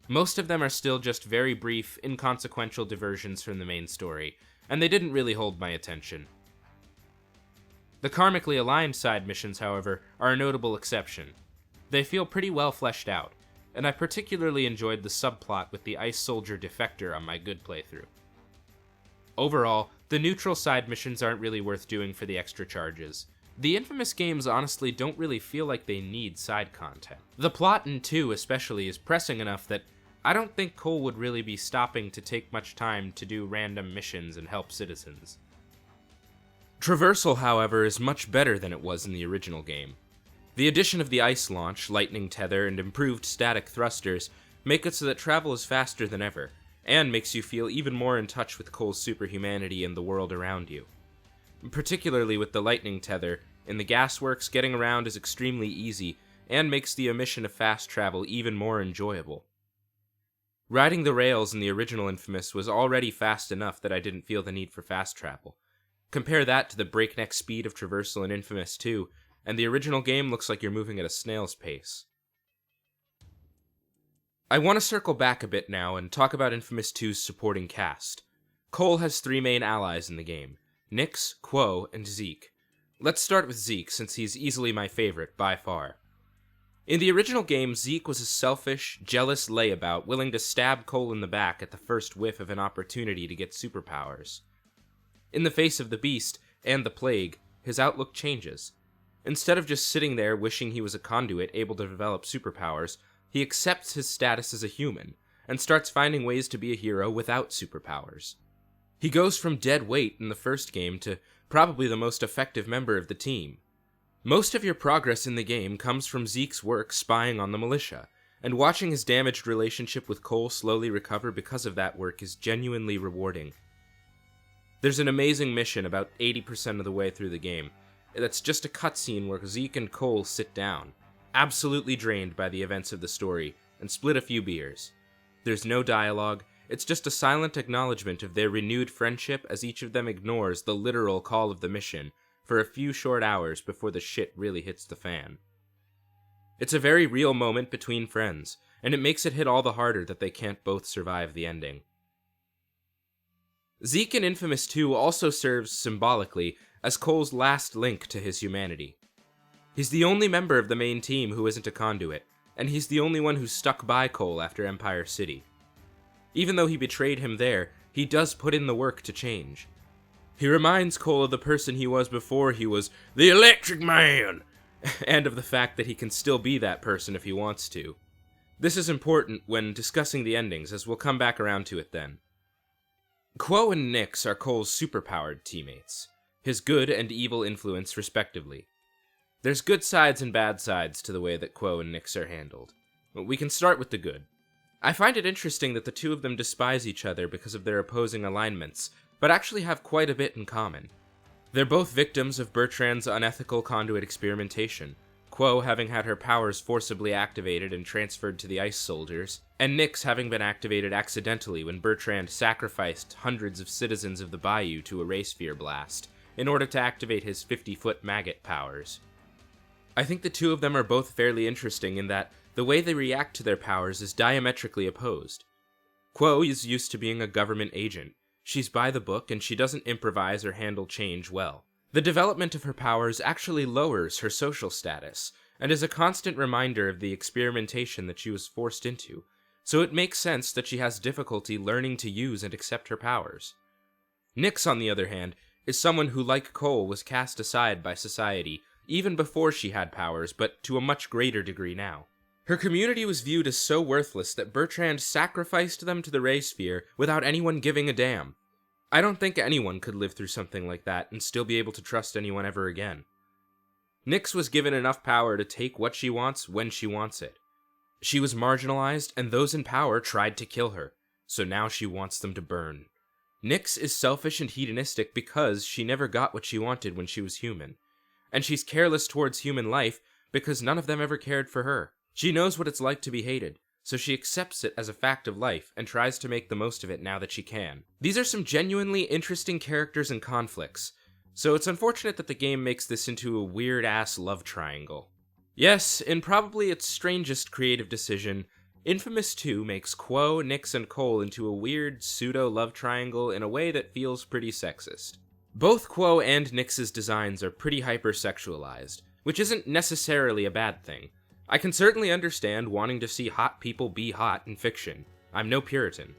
Most of them are still just very brief, inconsequential diversions from the main story, and they didn't really hold my attention. The karmically aligned side missions, however, are a notable exception. They feel pretty well fleshed out, and I particularly enjoyed the subplot with the Ice Soldier Defector on my good playthrough. Overall, the neutral side missions aren't really worth doing for the extra charges. The Infamous games honestly don't really feel like they need side content. The plot in 2 especially is pressing enough that I don't think Cole would really be stopping to take much time to do random missions and help citizens. Traversal, however, is much better than it was in the original game. The addition of the ice launch, lightning tether, and improved static thrusters make it so that travel is faster than ever, and makes you feel even more in touch with Cole's superhumanity and the world around you. Particularly with the lightning tether, in the gasworks, getting around is extremely easy, and makes the omission of fast travel even more enjoyable. Riding the rails in the original Infamous was already fast enough that I didn't feel the need for fast travel. Compare that to the breakneck speed of traversal in Infamous 2, and the original game looks like you're moving at a snail's pace. I want to circle back a bit now and talk about Infamous 2's supporting cast. Cole has 3 main allies in the game: Nyx, Quo, and Zeke. Let's start with Zeke, since he's easily my favorite, by far. In the original game, Zeke was a selfish, jealous layabout willing to stab Cole in the back at the first whiff of an opportunity to get superpowers. In the face of the Beast and the Plague, his outlook changes. Instead of just sitting there wishing he was a conduit able to develop superpowers, he accepts his status as a human, and starts finding ways to be a hero without superpowers. He goes from dead weight in the first game to probably the most effective member of the team. Most of your progress in the game comes from Zeke's work spying on the militia, and watching his damaged relationship with Cole slowly recover because of that work is genuinely rewarding. There's an amazing mission about 80% of the way through the game that's just a cutscene where Zeke and Cole sit down, absolutely drained by the events of the story, and split a few beers. There's no dialogue, it's just a silent acknowledgement of their renewed friendship as each of them ignores the literal call of the mission for a few short hours before the shit really hits the fan. It's a very real moment between friends, and it makes it hit all the harder that they can't both survive the ending. Zeke in Infamous 2 also serves, symbolically, as Cole's last link to his humanity. He's the only member of the main team who isn't a conduit, and he's the only one who stuck by Cole after Empire City. Even though he betrayed him there, he does put in the work to change. He reminds Cole of the person he was before he was the Electric Man, and of the fact that he can still be that person if he wants to. This is important when discussing the endings, as we'll come back around to it then. Quo and Nyx are Cole's superpowered teammates, his good and evil influence respectively. There's good sides and bad sides to the way that Quo and Nyx are handled. We can start with the good. I find it interesting that the two of them despise each other because of their opposing alignments, but actually have quite a bit in common. They're both victims of Bertrand's unethical conduit experimentation, Quo having had her powers forcibly activated and transferred to the ice soldiers, and Nyx having been activated accidentally when Bertrand sacrificed hundreds of citizens of the Bayou to a ray sphere blast, in order to activate his 50-foot maggot powers. I think the two of them are both fairly interesting in that the way they react to their powers is diametrically opposed. Quo is used to being a government agent. She's by the book, and she doesn't improvise or handle change well. The development of her powers actually lowers her social status, and is a constant reminder of the experimentation that she was forced into, so it makes sense that she has difficulty learning to use and accept her powers. Nyx, on the other hand, is someone who, like Cole, was cast aside by society, even before she had powers, but to a much greater degree now. Her community was viewed as so worthless that Bertrand sacrificed them to the ray sphere without anyone giving a damn. I don't think anyone could live through something like that and still be able to trust anyone ever again. Nyx was given enough power to take what she wants when she wants it. She was marginalized, and those in power tried to kill her, so now she wants them to burn. Nyx is selfish and hedonistic because she never got what she wanted when she was human. And she's careless towards human life because none of them ever cared for her. She knows what it's like to be hated, so she accepts it as a fact of life and tries to make the most of it now that she can. These are some genuinely interesting characters and conflicts, so it's unfortunate that the game makes this into a weird-ass love triangle. Yes, in probably its strangest creative decision, Infamous 2 makes Quo, Nyx, and Cole into a weird pseudo-love triangle in a way that feels pretty sexist. Both Quo and Nyx's designs are pretty hypersexualized, which isn't necessarily a bad thing. I can certainly understand wanting to see hot people be hot in fiction. I'm no Puritan.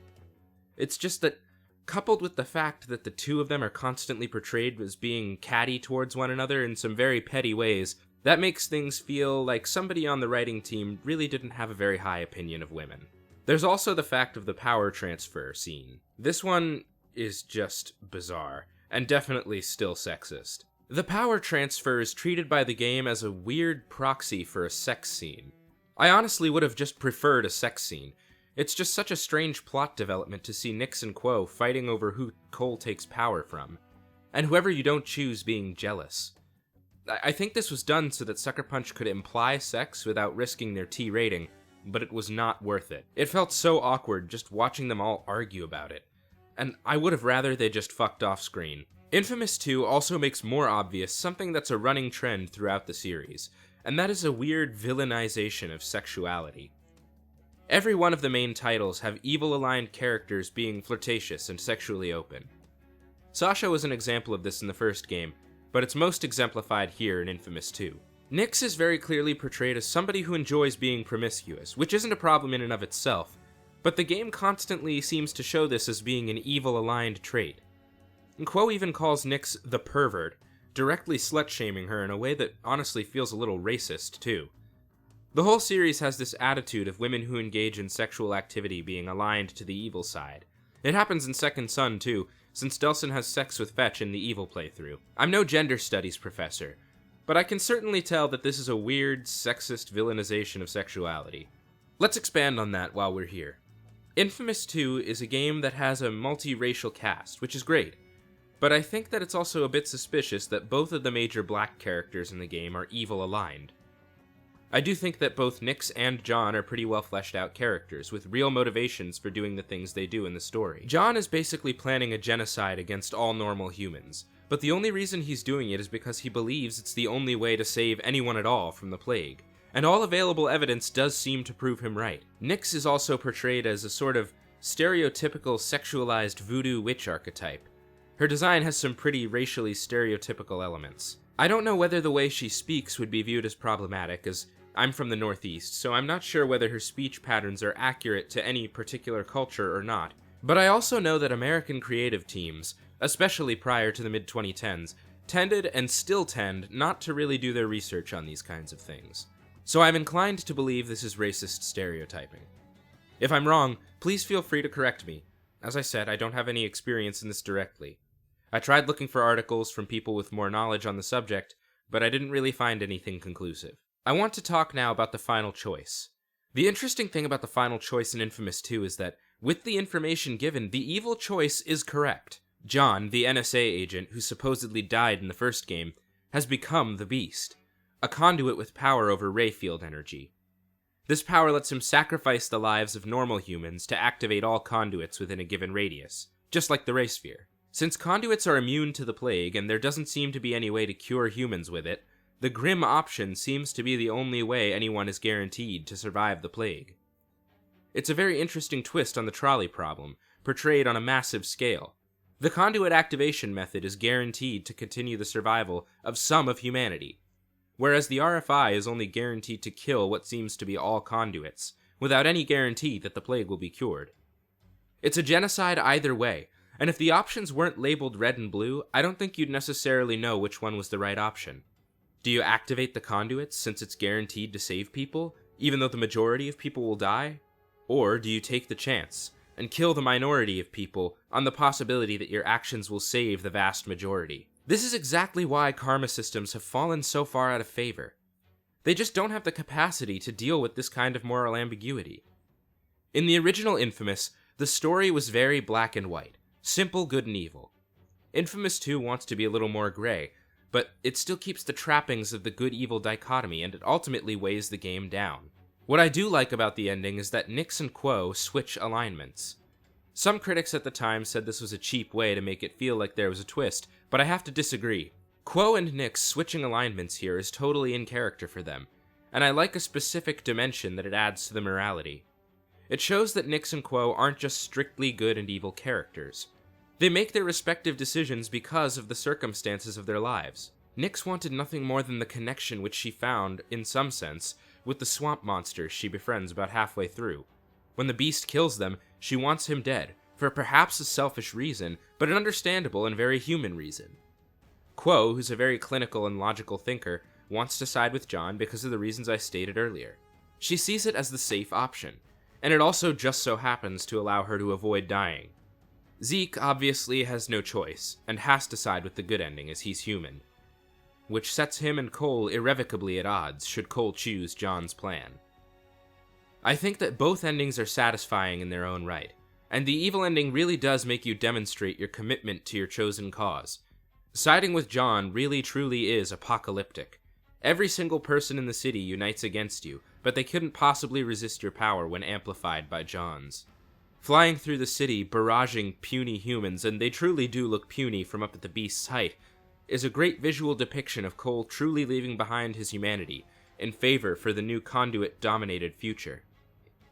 It's just that coupled with the fact that the two of them are constantly portrayed as being catty towards one another in some very petty ways, that makes things feel like somebody on the writing team really didn't have a very high opinion of women. There's also the fact of the power transfer scene. This one is just bizarre, and definitely still sexist. The power transfer is treated by the game as a weird proxy for a sex scene. I honestly would have just preferred a sex scene. It's just such a strange plot development to see Nyx and Quo fighting over who Cole takes power from, and whoever you don't choose being jealous. I think this was done so that Sucker Punch could imply sex without risking their T rating, but it was not worth it. It felt so awkward just watching them all argue about it, and I would have rather they just fucked off screen. Infamous 2 also makes more obvious something that's a running trend throughout the series, and that is a weird villainization of sexuality. Every one of the main titles have evil-aligned characters being flirtatious and sexually open. Sasha was an example of this in the first game, but it's most exemplified here in Infamous 2. Nyx is very clearly portrayed as somebody who enjoys being promiscuous, which isn't a problem in and of itself, but the game constantly seems to show this as being an evil-aligned trait. And Quo even calls Nyx the pervert, directly slut-shaming her in a way that honestly feels a little racist, too. The whole series has this attitude of women who engage in sexual activity being aligned to the evil side. It happens in Second Son, too, since Delsin has sex with Fetch in the evil playthrough. I'm no gender studies professor, but I can certainly tell that this is a weird, sexist villainization of sexuality. Let's expand on that while we're here. Infamous 2 is a game that has a multi-racial cast, which is great, but I think that it's also a bit suspicious that both of the major black characters in the game are evil-aligned. I do think that both Nyx and John are pretty well fleshed out characters, with real motivations for doing the things they do in the story. John is basically planning a genocide against all normal humans, but the only reason he's doing it is because he believes it's the only way to save anyone at all from the plague, and all available evidence does seem to prove him right. Nyx is also portrayed as a sort of stereotypical sexualized voodoo witch archetype. Her design has some pretty racially stereotypical elements. I don't know whether the way she speaks would be viewed as problematic, as I'm from the Northeast, so I'm not sure whether her speech patterns are accurate to any particular culture or not. But I also know that American creative teams, especially prior to the mid-2010s, tended and still tend not to really do their research on these kinds of things. So I'm inclined to believe this is racist stereotyping. If I'm wrong, please feel free to correct me. As I said, I don't have any experience in this directly. I tried looking for articles from people with more knowledge on the subject, but I didn't really find anything conclusive. I want to talk now about the final choice. The interesting thing about the final choice in Infamous 2 is that, with the information given, the evil choice is correct. John, the NSA agent who supposedly died in the first game, has become the Beast, a conduit with power over ray field energy. This power lets him sacrifice the lives of normal humans to activate all conduits within a given radius, just like the ray sphere. Since conduits are immune to the plague and there doesn't seem to be any way to cure humans with it, the grim option seems to be the only way anyone is guaranteed to survive the plague. It's a very interesting twist on the trolley problem, portrayed on a massive scale. The conduit activation method is guaranteed to continue the survival of some of humanity, whereas the RFI is only guaranteed to kill what seems to be all conduits, without any guarantee that the plague will be cured. It's a genocide either way, and if the options weren't labeled red and blue, I don't think you'd necessarily know which one was the right option. Do you activate the conduits since it's guaranteed to save people, even though the majority of people will die? Or do you take the chance and kill the minority of people on the possibility that your actions will save the vast majority? This is exactly why karma systems have fallen so far out of favor. They just don't have the capacity to deal with this kind of moral ambiguity. In the original Infamous, the story was very black and white, simple good and evil. Infamous 2 wants to be a little more gray, but it still keeps the trappings of the good-evil dichotomy, and it ultimately weighs the game down. What I do like about the ending is that Nyx and Quo switch alignments. Some critics at the time said this was a cheap way to make it feel like there was a twist, but I have to disagree. Quo and Nyx switching alignments here is totally in character for them, and I like a specific dimension that it adds to the morality. It shows that Nyx and Quo aren't just strictly good and evil characters. They make their respective decisions because of the circumstances of their lives. Nyx wanted nothing more than the connection which she found, in some sense, with the swamp monsters she befriends about halfway through. When the Beast kills them, she wants him dead, for perhaps a selfish reason, but an understandable and very human reason. Quo, who's a very clinical and logical thinker, wants to side with John because of the reasons I stated earlier. She sees it as the safe option, and it also just so happens to allow her to avoid dying. Zeke obviously has no choice, and has to side with the good ending as he's human, which sets him and Cole irrevocably at odds should Cole choose John's plan. I think that both endings are satisfying in their own right, and the evil ending really does make you demonstrate your commitment to your chosen cause. Siding with John really truly is apocalyptic. Every single person in the city unites against you, but they couldn't possibly resist your power when amplified by John's. Flying through the city, barraging puny humans, and they truly do look puny from up at the beast's height, is a great visual depiction of Cole truly leaving behind his humanity in favor for the new conduit-dominated future.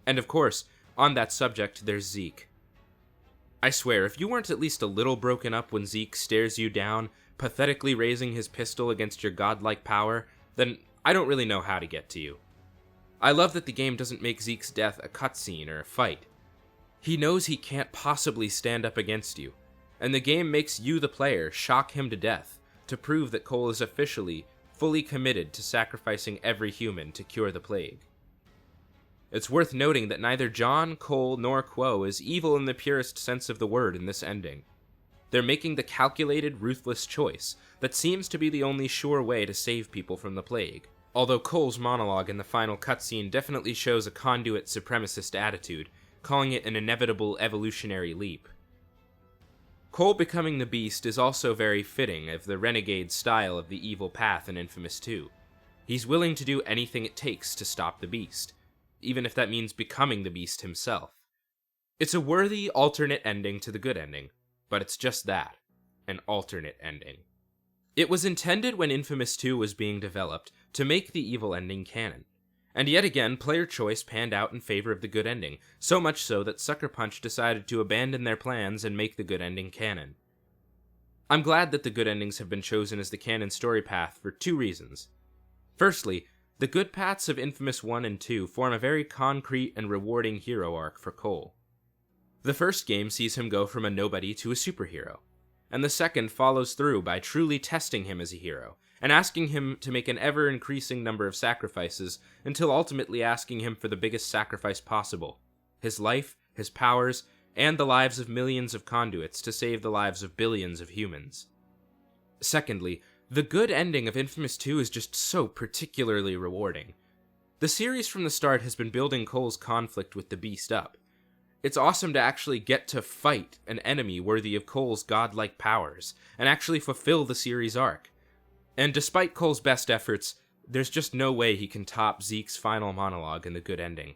And of course, on that subject, there's Zeke. I swear, if you weren't at least a little broken up when Zeke stares you down, pathetically raising his pistol against your godlike power, then I don't really know how to get to you. I love that the game doesn't make Zeke's death a cutscene or a fight. He knows he can't possibly stand up against you, and the game makes you, the player, shock him to death to prove that Cole is officially, fully committed to sacrificing every human to cure the plague. It's worth noting that neither John, Cole, nor Quo is evil in the purest sense of the word in this ending. They're making the calculated, ruthless choice that seems to be the only sure way to save people from the plague, although Cole's monologue in the final cutscene definitely shows a conduit supremacist attitude, calling it an inevitable evolutionary leap. Cole becoming the Beast is also very fitting of the renegade style of the evil path in Infamous 2. He's willing to do anything it takes to stop the Beast, even if that means becoming the Beast himself. It's a worthy alternate ending to the good ending, but it's just that, an alternate ending. It was intended when Infamous 2 was being developed to make the evil ending canon, and yet again player choice panned out in favor of the good ending, so much so that Sucker Punch decided to abandon their plans and make the good ending canon. I'm glad that the good endings have been chosen as the canon story path for two reasons. Firstly, the good paths of Infamous 1 and 2 form a very concrete and rewarding hero arc for Cole. The first game sees him go from a nobody to a superhero, and the second follows through by truly testing him as a hero, and asking him to make an ever-increasing number of sacrifices until ultimately asking him for the biggest sacrifice possible: his life, his powers, and the lives of millions of conduits to save the lives of billions of humans. Secondly, the good ending of Infamous 2 is just so particularly rewarding. The series from the start has been building Cole's conflict with the Beast up. It's awesome to actually get to fight an enemy worthy of Cole's godlike powers, and actually fulfill the series arc. And despite Cole's best efforts, there's just no way he can top Zeke's final monologue in the good ending.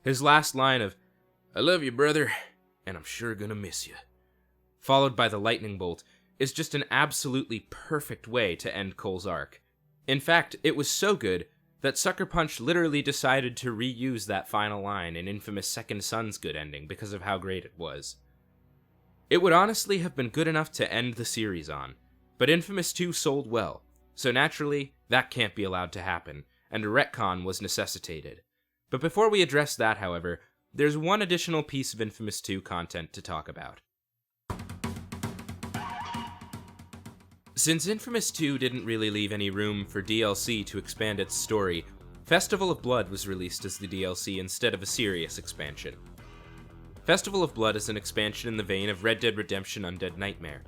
His last line of, "I love you, brother, and I'm sure gonna miss you," followed by the lightning bolt, is just an absolutely perfect way to end Cole's arc. In fact, it was so good that Sucker Punch literally decided to reuse that final line in Infamous Second Son's good ending because of how great it was. It would honestly have been good enough to end the series on, but Infamous 2 sold well, so naturally, that can't be allowed to happen, and a retcon was necessitated. But before we address that, however, there's one additional piece of Infamous 2 content to talk about. Since Infamous 2 didn't really leave any room for DLC to expand its story, Festival of Blood was released as the DLC instead of a serious expansion. Festival of Blood is an expansion in the vein of Red Dead Redemption Undead Nightmare,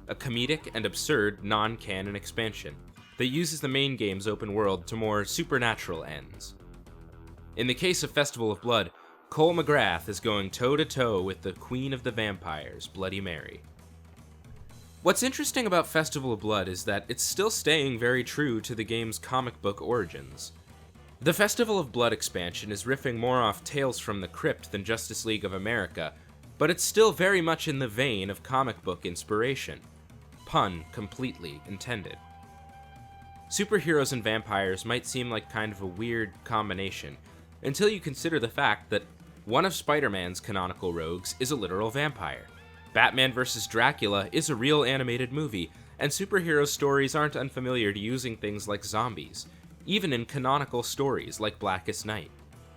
a comedic and absurd non-canon expansion that uses the main game's open world to more supernatural ends. In the case of Festival of Blood, Cole McGrath is going toe-to-toe with the Queen of the Vampires, Bloody Mary. What's interesting about Festival of Blood is that it's still staying very true to the game's comic book origins. The Festival of Blood expansion is riffing more off Tales from the Crypt than Justice League of America, but it's still very much in the vein of comic book inspiration. Pun completely intended. Superheroes and vampires might seem like kind of a weird combination, until you consider the fact that one of Spider-Man's canonical rogues is a literal vampire. Batman vs. Dracula is a real animated movie, and superhero stories aren't unfamiliar to using things like zombies, even in canonical stories like Blackest Night.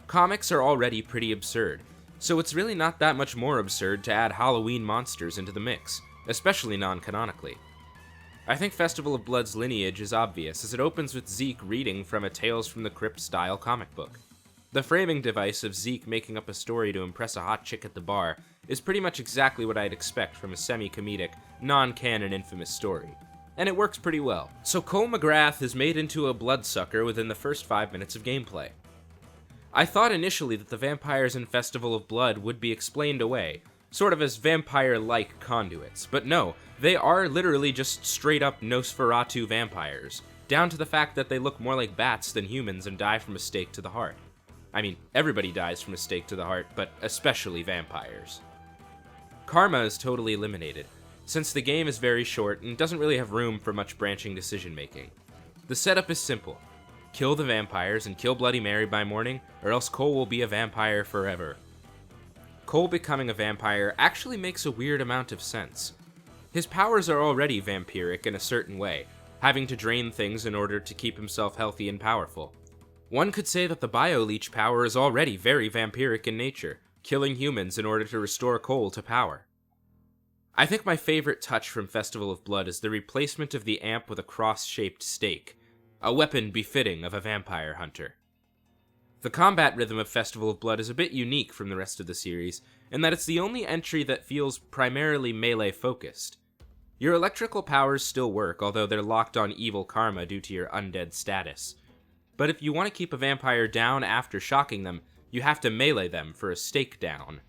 Comics are already pretty absurd, So it's really not that much more absurd to add Halloween monsters into the mix, especially non-canonically. I think Festival of Blood's lineage is obvious, as it opens with Zeke reading from a Tales from the Crypt style comic book. The framing device of Zeke making up a story to impress a hot chick at the bar is pretty much exactly what I'd expect from a semi-comedic, non-canon Infamous story. And it works pretty well. So Cole McGrath is made into a bloodsucker within the first 5 minutes of gameplay. I thought initially that the vampires in Festival of Blood would be explained away, sort of as vampire-like conduits, but no, they are literally just straight-up Nosferatu vampires, down to the fact that they look more like bats than humans and die from a stake to the heart. I mean, everybody dies from a stake to the heart, but especially vampires. Karma is totally eliminated, since the game is very short and doesn't really have room for much branching decision-making. The setup is simple. Kill the vampires and kill Bloody Mary by morning, or else Cole will be a vampire forever. Cole becoming a vampire actually makes a weird amount of sense. His powers are already vampiric in a certain way, having to drain things in order to keep himself healthy and powerful. One could say that the bio-leech power is already very vampiric in nature, killing humans in order to restore Cole to power. I think my favorite touch from Festival of Blood is the replacement of the amp with a cross-shaped stake, a weapon befitting of a vampire hunter. The combat rhythm of Festival of Blood is a bit unique from the rest of the series, in that it's the only entry that feels primarily melee-focused. Your electrical powers still work, although they're locked on evil karma due to your undead status. But if you want to keep a vampire down after shocking them, you have to melee them for a stake down.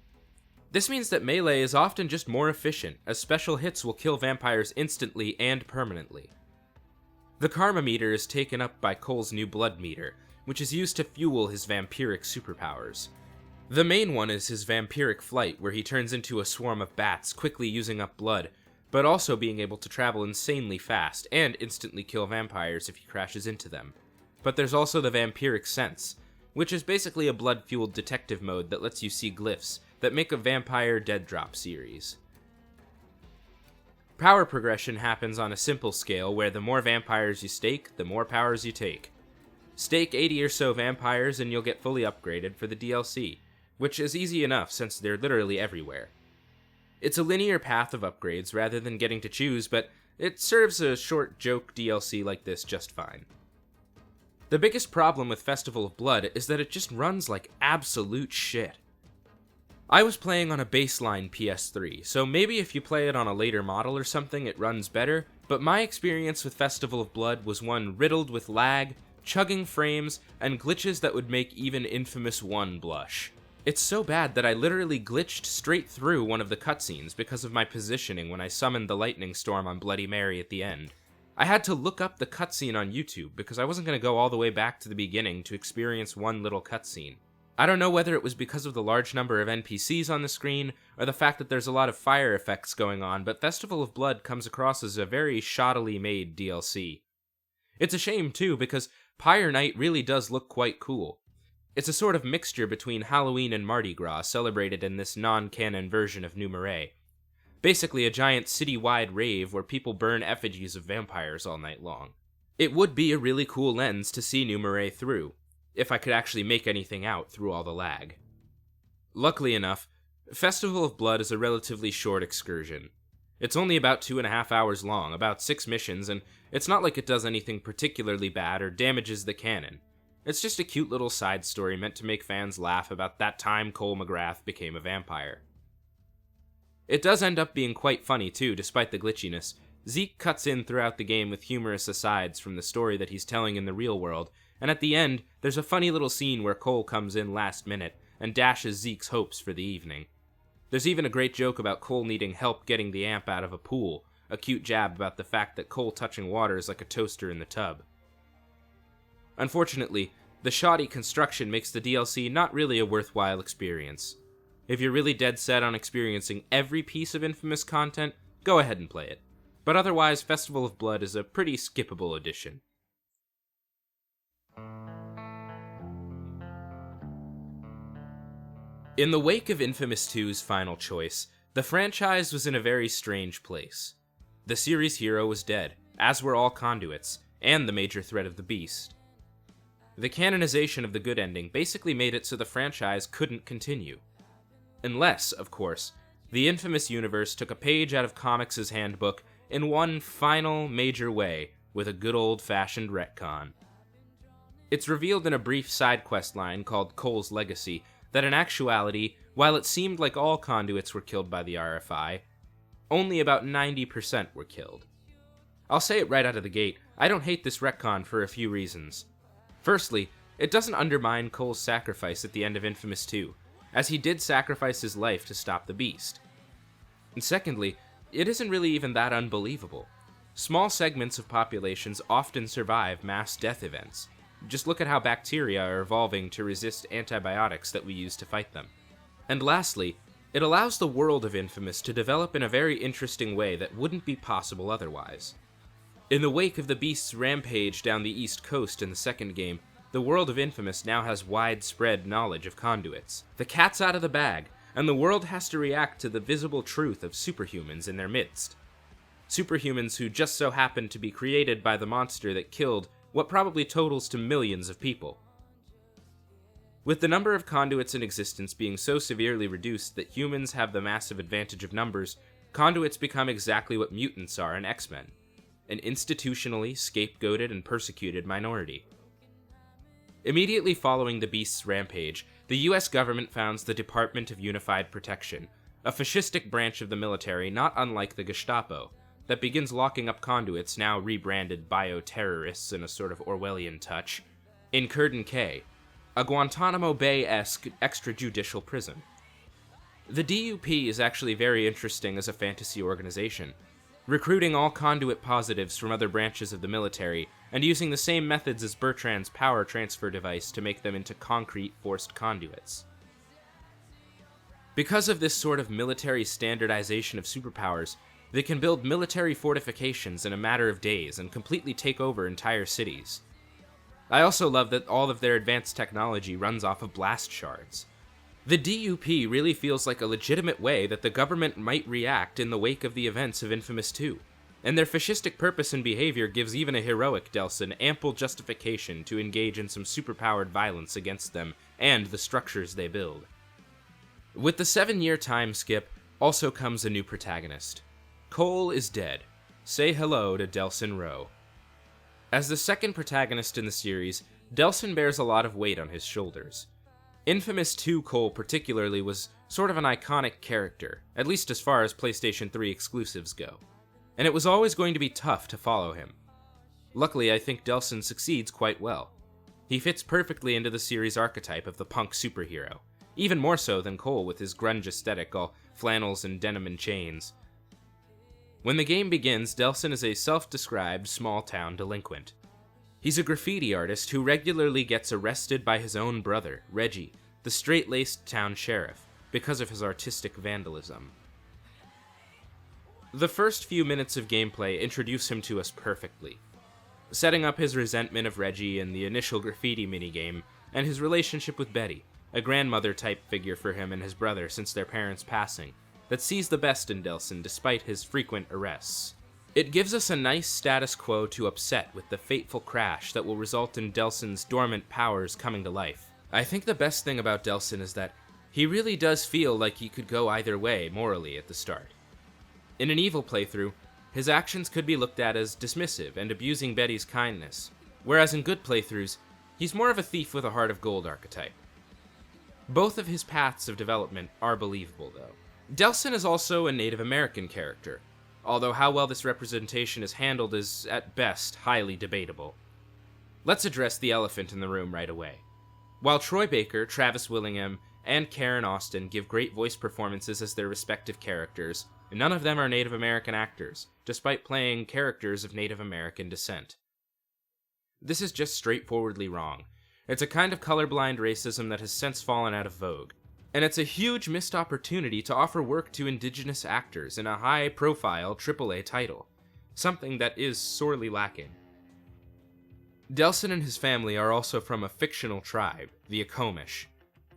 This means that melee is often just more efficient, as special hits will kill vampires instantly and permanently. The karma meter is taken up by Cole's new blood meter, which is used to fuel his vampiric superpowers. The main one is his vampiric flight, where he turns into a swarm of bats, quickly using up blood, but also being able to travel insanely fast and instantly kill vampires if he crashes into them. But there's also the vampiric sense, which is basically a blood-fueled detective mode that lets you see glyphs that make a vampire dead drop series. Power progression happens on a simple scale where the more vampires you stake, the more powers you take. Stake 80 or so vampires and you'll get fully upgraded for the DLC, which is easy enough since they're literally everywhere. It's a linear path of upgrades rather than getting to choose, but it serves a short joke DLC like this just fine. The biggest problem with Festival of Blood is that it just runs like absolute shit. I was playing on a baseline PS3, so maybe if you play it on a later model or something it runs better, but my experience with Festival of Blood was one riddled with lag, chugging frames, and glitches that would make even Infamous 1 blush. It's so bad that I literally glitched straight through one of the cutscenes because of my positioning when I summoned the lightning storm on Bloody Mary at the end. I had to look up the cutscene on YouTube because I wasn't going to go all the way back to the beginning to experience one little cutscene. I don't know whether it was because of the large number of NPCs on the screen, or the fact that there's a lot of fire effects going on, but Festival of Blood comes across as a very shoddily made DLC. It's a shame too, because Pyre Night really does look quite cool. It's a sort of mixture between Halloween and Mardi Gras celebrated in this non-canon version of New Marais. Basically a giant city-wide rave where people burn effigies of vampires all night long. It would be a really cool lens to see New Marais through, if I could actually make anything out through all the lag. Luckily enough, Festival of Blood is a relatively short excursion. It's only about 2.5 hours long, about 6 missions, and it's not like it does anything particularly bad or damages the canon. It's just a cute little side story meant to make fans laugh about that time Cole McGrath became a vampire. It does end up being quite funny too, despite the glitchiness. Zeke cuts in throughout the game with humorous asides from the story that he's telling in the real world, and at the end, there's a funny little scene where Cole comes in last minute and dashes Zeke's hopes for the evening. There's even a great joke about Cole needing help getting the amp out of a pool, a cute jab about the fact that Cole touching water is like a toaster in the tub. Unfortunately, the shoddy construction makes the DLC not really a worthwhile experience. If you're really dead set on experiencing every piece of Infamous content, go ahead and play it. But otherwise, Festival of Blood is a pretty skippable addition. In the wake of Infamous 2's final choice, the franchise was in a very strange place. The series hero was dead, as were all conduits, and the major threat of the Beast. The canonization of the good ending basically made it so the franchise couldn't continue. Unless, of course, the infamous universe took a page out of comics' handbook in one final major way with a good old-fashioned retcon. It's revealed in a brief side quest line called Cole's Legacy that in actuality, while it seemed like all conduits were killed by the RFI, only about 90% were killed. I'll say it right out of the gate, I don't hate this retcon for a few reasons. Firstly, it doesn't undermine Cole's sacrifice at the end of Infamous 2, as he did sacrifice his life to stop the Beast. And secondly, it isn't really even that unbelievable. Small segments of populations often survive mass death events. Just look at how bacteria are evolving to resist antibiotics that we use to fight them. And lastly, it allows the world of Infamous to develop in a very interesting way that wouldn't be possible otherwise. In the wake of the Beast's rampage down the East Coast in the second game, the world of Infamous now has widespread knowledge of conduits. The cat's out of the bag, and the world has to react to the visible truth of superhumans in their midst. Superhumans who just so happen to be created by the monster that killed what probably totals to millions of people. With the number of conduits in existence being so severely reduced that humans have the massive advantage of numbers, conduits become exactly what mutants are in X-Men, an institutionally scapegoated and persecuted minority. Immediately following the Beast's rampage, the US government founds the Department of Unified Protection, a fascistic branch of the military not unlike the Gestapo, that begins locking up conduits, now rebranded bioterrorists in a sort of Orwellian touch, in Curden Cay, a Guantanamo Bay-esque extrajudicial prison. The DUP is actually very interesting as a fantasy organization, recruiting all conduit positives from other branches of the military, and using the same methods as Bertrand's power transfer device to make them into concrete forced conduits. Because of this sort of military standardization of superpowers, they can build military fortifications in a matter of days and completely take over entire cities. I also love that all of their advanced technology runs off of blast shards. The DUP really feels like a legitimate way that the government might react in the wake of the events of Infamous 2, and their fascistic purpose and behavior gives even a heroic Delsin ample justification to engage in some superpowered violence against them and the structures they build. With the 7-year time skip also comes a new protagonist. Cole is dead. Say hello to Delsin Rowe. As the second protagonist in the series, Delsin bears a lot of weight on his shoulders. Infamous 2 Cole particularly was sort of an iconic character, at least as far as PlayStation 3 exclusives go, and it was always going to be tough to follow him. Luckily, I think Delsin succeeds quite well. He fits perfectly into the series' archetype of the punk superhero, even more so than Cole with his grunge aesthetic, all flannels and denim and chains. When the game begins, Delsin is a self-described small-town delinquent. He's a graffiti artist who regularly gets arrested by his own brother, Reggie, the straight-laced town sheriff, because of his artistic vandalism. The first few minutes of gameplay introduce him to us perfectly, setting up his resentment of Reggie in the initial graffiti minigame, and his relationship with Betty, a grandmother-type figure for him and his brother since their parents' passing, that sees the best in Delsin despite his frequent arrests. It gives us a nice status quo to upset with the fateful crash that will result in Delsin's dormant powers coming to life. I think the best thing about Delsin is that he really does feel like he could go either way morally at the start. In an evil playthrough, his actions could be looked at as dismissive and abusing Betty's kindness, whereas in good playthroughs, he's more of a thief with a heart of gold archetype. Both of his paths of development are believable, though. Delsin is also a Native American character, although how well this representation is handled is, at best, highly debatable. Let's address the elephant in the room right away. While Troy Baker, Travis Willingham, and Karen Austin give great voice performances as their respective characters, none of them are Native American actors, despite playing characters of Native American descent. This is just straightforwardly wrong. It's a kind of colorblind racism that has since fallen out of vogue. And it's a huge missed opportunity to offer work to indigenous actors in a high-profile AAA title, something that is sorely lacking. Delsin and his family are also from a fictional tribe, the Akomish,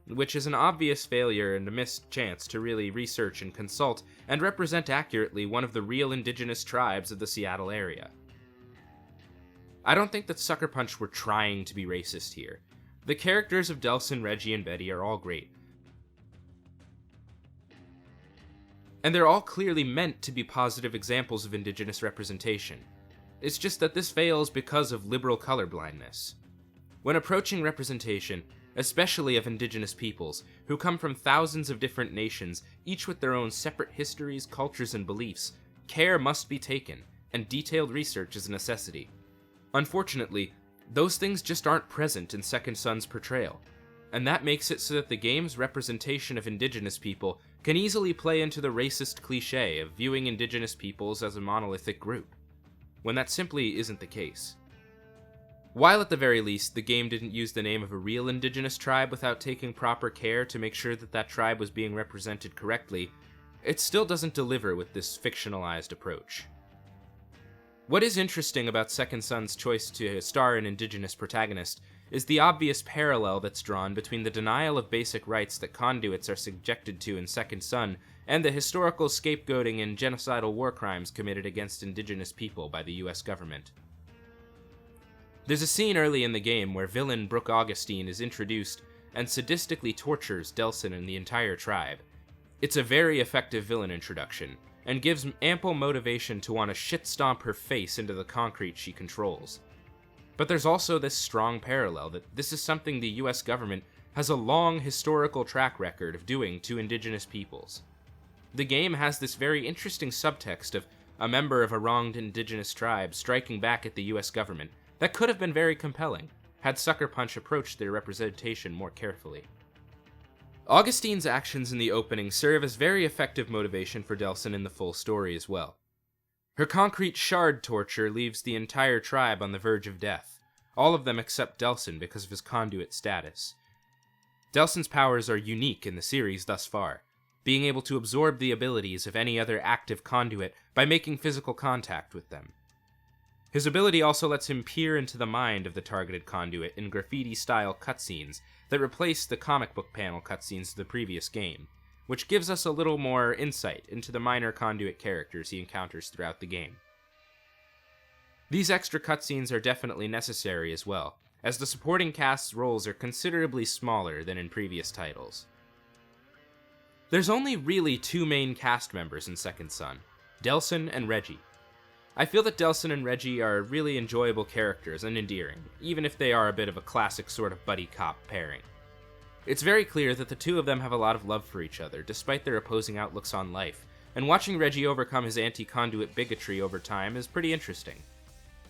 which is an obvious failure and a missed chance to really research and consult and represent accurately one of the real indigenous tribes of the Seattle area. I don't think that Sucker Punch were trying to be racist here. The characters of Delsin, Reggie, and Betty are all great. And they're all clearly meant to be positive examples of indigenous representation. It's just that this fails because of liberal colorblindness. When approaching representation, especially of indigenous peoples, who come from thousands of different nations, each with their own separate histories, cultures, and beliefs, care must be taken, and detailed research is a necessity. Unfortunately, those things just aren't present in Second Son's portrayal, and that makes it so that the game's representation of indigenous people can easily play into the racist cliché of viewing indigenous peoples as a monolithic group, when that simply isn't the case. While at the very least, the game didn't use the name of a real indigenous tribe without taking proper care to make sure that that tribe was being represented correctly, it still doesn't deliver with this fictionalized approach. What is interesting about Second Son's choice to star an indigenous protagonist is the obvious parallel that's drawn between the denial of basic rights that conduits are subjected to in Second Son and the historical scapegoating and genocidal war crimes committed against indigenous people by the US government. There's a scene early in the game where villain Brooke Augustine is introduced and sadistically tortures Delsin and the entire tribe. It's a very effective villain introduction, and gives ample motivation to want to shit-stomp her face into the concrete she controls. But there's also this strong parallel that this is something the US government has a long historical track record of doing to indigenous peoples. The game has this very interesting subtext of a member of a wronged indigenous tribe striking back at the US government that could have been very compelling, had Sucker Punch approached their representation more carefully. Augustine's actions in the opening serve as very effective motivation for Delsin in the full story as well. Her concrete shard torture leaves the entire tribe on the verge of death, all of them except Delsin because of his conduit status. Delsin's powers are unique in the series thus far, being able to absorb the abilities of any other active conduit by making physical contact with them. His ability also lets him peer into the mind of the targeted conduit in graffiti-style cutscenes that replace the comic book panel cutscenes of the previous game, which gives us a little more insight into the minor conduit characters he encounters throughout the game. These extra cutscenes are definitely necessary as well, as the supporting cast's roles are considerably smaller than in previous titles. There's only really two main cast members in Second Son, Delsin and Reggie. I feel that Delsin and Reggie are really enjoyable characters and endearing, even if they are a bit of a classic sort of buddy cop pairing. It's very clear that the two of them have a lot of love for each other, despite their opposing outlooks on life, and watching Reggie overcome his anti-conduit bigotry over time is pretty interesting.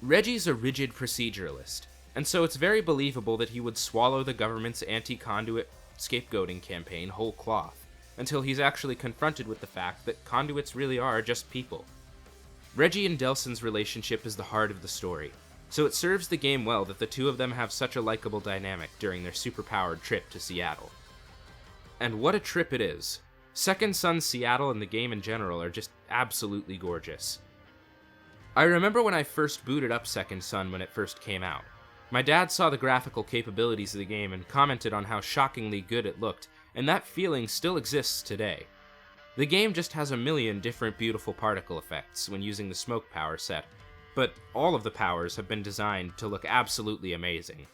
Reggie's a rigid proceduralist, and so it's very believable that he would swallow the government's anti-conduit scapegoating campaign whole cloth, until he's actually confronted with the fact that conduits really are just people. Reggie and Delsin's relationship is the heart of the story, so it serves the game well that the two of them have such a likable dynamic during their superpowered trip to Seattle. And what a trip it is. Second Son Seattle and the game in general are just absolutely gorgeous. I remember when I first booted up Second Son when it first came out. My dad saw the graphical capabilities of the game and commented on how shockingly good it looked, and that feeling still exists today. The game just has a million different beautiful particle effects when using the smoke power set, but all of the powers have been designed to look absolutely amazing.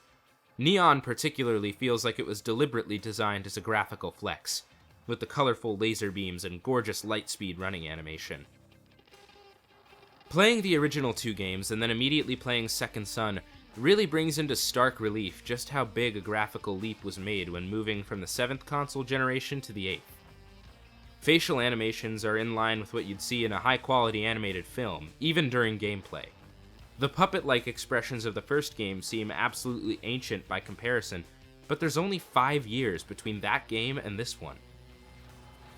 Neon particularly feels like it was deliberately designed as a graphical flex, with the colorful laser beams and gorgeous light speed running animation. Playing the original two games and then immediately playing Second Son really brings into stark relief just how big a graphical leap was made when moving from the 7th console generation to the 8th. Facial animations are in line with what you'd see in a high-quality animated film, even during gameplay. The puppet-like expressions of the first game seem absolutely ancient by comparison, but there's only 5 years between that game and this one.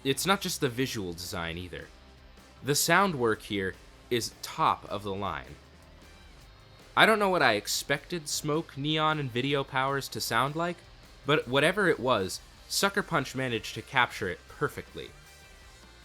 It's not just the visual design either. The sound work here is top of the line. I don't know what I expected smoke, neon, and video powers to sound like, but whatever it was, Sucker Punch managed to capture it perfectly.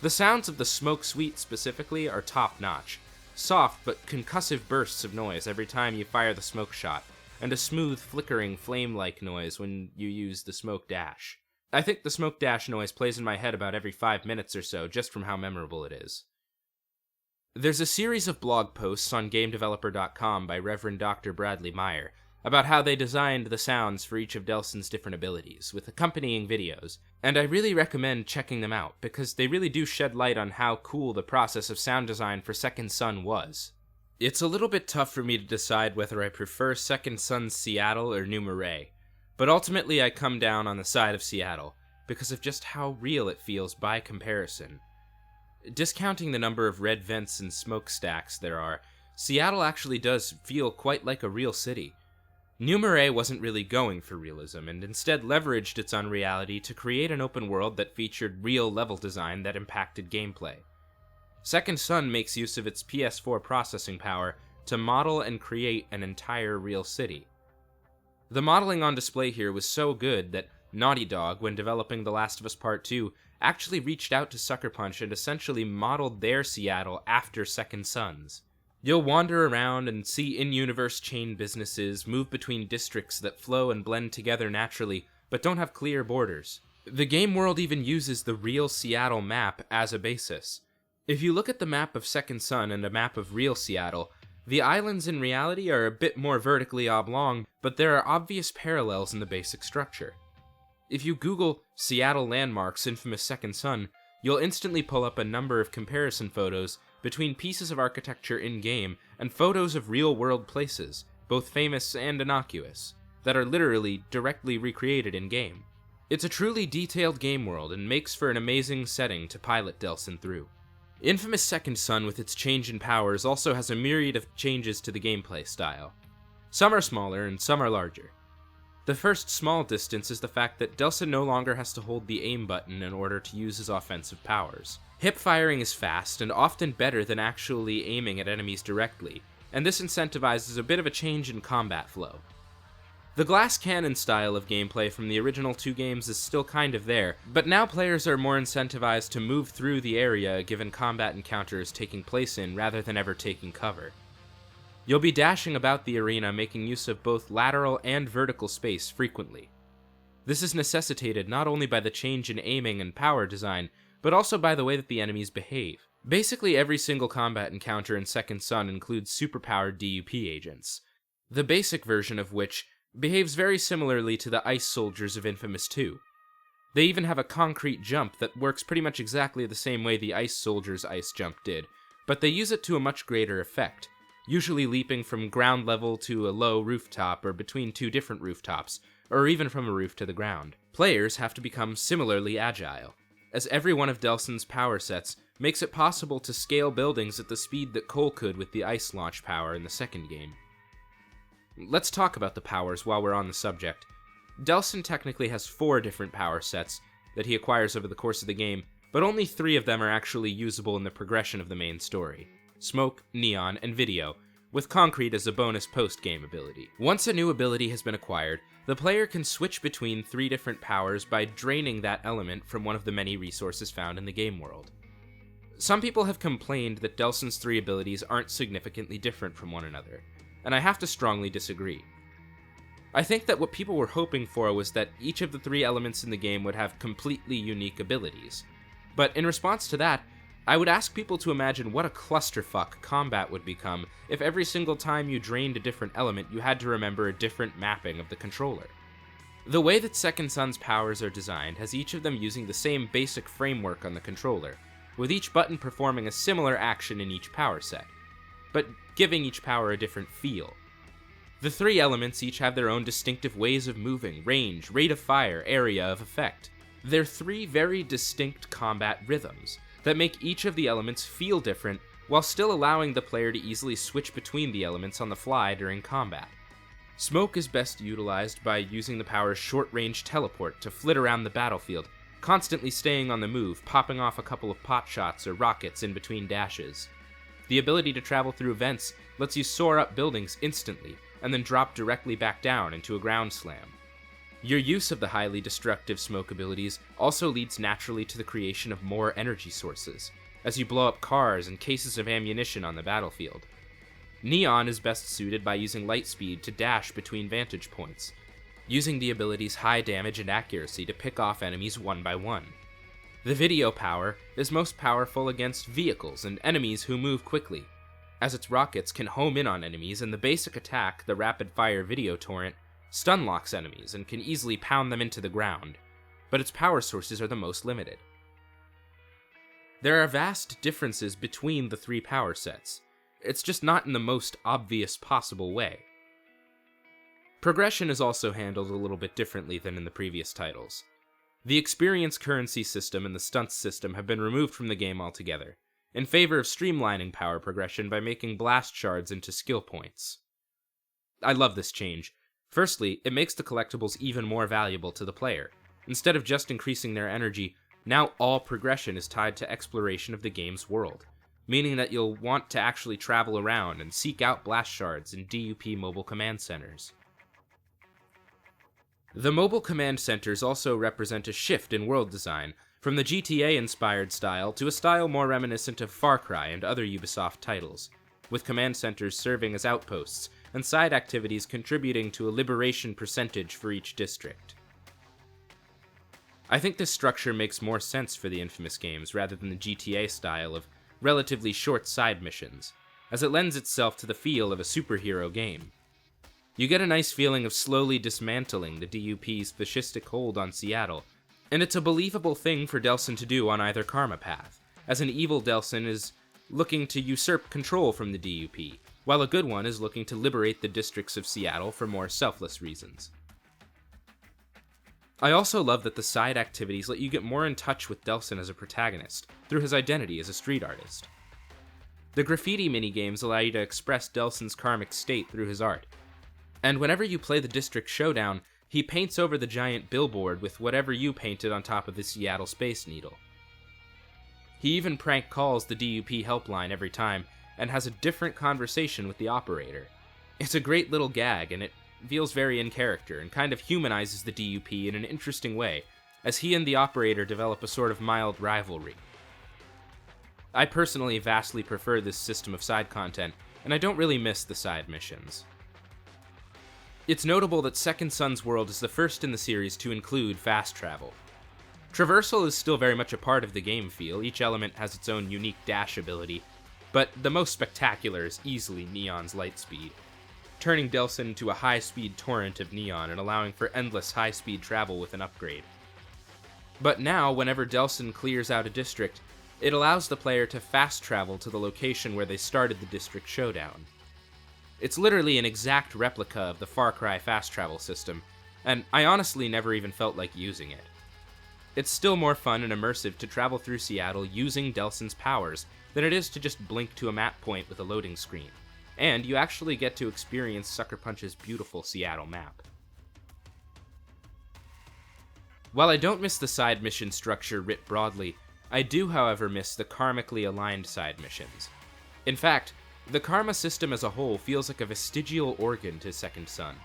The sounds of the smoke suite specifically are top-notch. Soft but concussive bursts of noise every time you fire the smoke shot, and a smooth, flickering, flame-like noise when you use the smoke dash. I think the smoke dash noise plays in my head about every 5 minutes or so, just from how memorable it is. There's a series of blog posts on GameDeveloper.com by Reverend Dr. Bradley Meyer, about how they designed the sounds for each of Delson's different abilities, with accompanying videos, and I really recommend checking them out, because they really do shed light on how cool the process of sound design for Second Son was. It's a little bit tough for me to decide whether I prefer Second Son's Seattle or New Marais, but ultimately I come down on the side of Seattle, because of just how real it feels by comparison. Discounting the number of red vents and smokestacks there are, Seattle actually does feel quite like a real city. New Marais wasn't really going for realism, and instead leveraged its unreality to create an open world that featured real level design that impacted gameplay. Second Son makes use of its PS4 processing power to model and create an entire real city. The modeling on display here was so good that Naughty Dog, when developing The Last of Us Part 2, actually reached out to Sucker Punch and essentially modeled their Seattle after Second Son's. You'll wander around and see in-universe chain businesses move between districts that flow and blend together naturally, but don't have clear borders. The game world even uses the real Seattle map as a basis. If you look at the map of Second Son and a map of real Seattle, the islands in reality are a bit more vertically oblong, but there are obvious parallels in the basic structure. If you Google Seattle landmarks infamous Second Son, you'll instantly pull up a number of comparison photos between pieces of architecture in-game and photos of real-world places, both famous and innocuous, that are literally directly recreated in-game. It's a truly detailed game world and makes for an amazing setting to pilot Delson through. Infamous Second Son, with its change in powers, also has a myriad of changes to the gameplay style. Some are smaller and some are larger. The first small distance is the fact that Delson no longer has to hold the aim button in order to use his offensive powers. Hip firing is fast and often better than actually aiming at enemies directly, and this incentivizes a bit of a change in combat flow. The glass cannon style of gameplay from the original two games is still kind of there, but now players are more incentivized to move through the area a given combat encounter is taking place in rather than ever taking cover. You'll be dashing about the arena, making use of both lateral and vertical space frequently. This is necessitated not only by the change in aiming and power design, but also by the way that the enemies behave. Basically every single combat encounter in Second Son includes superpowered DUP agents, the basic version of which behaves very similarly to the ice soldiers of Infamous 2. They even have a concrete jump that works pretty much exactly the same way the ice soldiers' ice jump did, but they use it to a much greater effect, usually leaping from ground level to a low rooftop or between two different rooftops, or even from a roof to the ground. Players have to become similarly agile, as every one of Delson's power sets makes it possible to scale buildings at the speed that Cole could with the ice launch power in the second game. Let's talk about the powers while we're on the subject. Delson technically has 4 different power sets that he acquires over the course of the game, but only 3 of them are actually usable in the progression of the main story: Smoke, Neon, and Video, with Concrete as a bonus post-game ability. Once a new ability has been acquired, the player can switch between 3 different powers by draining that element from one of the many resources found in the game world. Some people have complained that Delson's 3 abilities aren't significantly different from one another, and I have to strongly disagree. I think that what people were hoping for was that each of the 3 elements in the game would have completely unique abilities. But in response to that, I would ask people to imagine what a clusterfuck combat would become if every single time you drained a different element you had to remember a different mapping of the controller. The way that Second Son's powers are designed has each of them using the same basic framework on the controller, with each button performing a similar action in each power set, but giving each power a different feel. The 3 elements each have their own distinctive ways of moving, range, rate of fire, area of effect. They're 3 very distinct combat rhythms that make each of the elements feel different while still allowing the player to easily switch between the elements on the fly during combat. Smoke is best utilized by using the power's short-range teleport to flit around the battlefield, constantly staying on the move, popping off a couple of pot shots or rockets in between dashes. The ability to travel through vents lets you soar up buildings instantly, and then drop directly back down into a ground slam. Your use of the highly destructive smoke abilities also leads naturally to the creation of more energy sources, as you blow up cars and cases of ammunition on the battlefield. Neon is best suited by using light speed to dash between vantage points, using the ability's high damage and accuracy to pick off enemies one by one. The video power is most powerful against vehicles and enemies who move quickly, as its rockets can home in on enemies, and the basic attack, the rapid-fire video torrent, stun locks enemies and can easily pound them into the ground, but its power sources are the most limited. There are vast differences between the three power sets. It's just not in the most obvious possible way. Progression is also handled a little bit differently than in the previous titles. The experience currency system and the stunts system have been removed from the game altogether, in favor of streamlining power progression by making blast shards into skill points. I love this change. Firstly, it makes the collectibles even more valuable to the player. Instead of just increasing their energy, now all progression is tied to exploration of the game's world, meaning that you'll want to actually travel around and seek out blast shards in DUP mobile command centers. The mobile command centers also represent a shift in world design, from the GTA-inspired style to a style more reminiscent of Far Cry and other Ubisoft titles, with command centers serving as outposts and side activities contributing to a liberation percentage for each district. I think this structure makes more sense for the Infamous games rather than the GTA style of relatively short side missions, as it lends itself to the feel of a superhero game. You get a nice feeling of slowly dismantling the DUP's fascistic hold on Seattle, and it's a believable thing for Delsin to do on either karma path, as an evil Delsin is looking to usurp control from the DUP, while a good one is looking to liberate the districts of Seattle for more selfless reasons. I also love that the side activities let you get more in touch with Delsin as a protagonist, through his identity as a street artist. The graffiti minigames allow you to express Delsin's karmic state through his art, and whenever you play the District Showdown, he paints over the giant billboard with whatever you painted on top of the Seattle Space Needle. He even prank calls the DUP helpline every time, and has a different conversation with the operator. It's a great little gag, and it feels very in character, and kind of humanizes the DUP in an interesting way, as he and the operator develop a sort of mild rivalry. I personally vastly prefer this system of side content, and I don't really miss the side missions. It's notable that Second Son's world is the first in the series to include fast travel. Traversal is still very much a part of the game feel, each element has its own unique dash ability, but the most spectacular is easily Neon's light speed, turning Delsin into a high-speed torrent of neon and allowing for endless high-speed travel with an upgrade. But now, whenever Delsin clears out a district, it allows the player to fast travel to the location where they started the District Showdown. It's literally an exact replica of the Far Cry fast travel system, and I honestly never even felt like using it. It's still more fun and immersive to travel through Seattle using Delsin's powers than it is to just blink to a map point with a loading screen, and you actually get to experience Sucker Punch's beautiful Seattle map. While I don't miss the side mission structure writ broadly, I do, however, miss the karmically aligned side missions. In fact, the karma system as a whole feels like a vestigial organ to Second Son.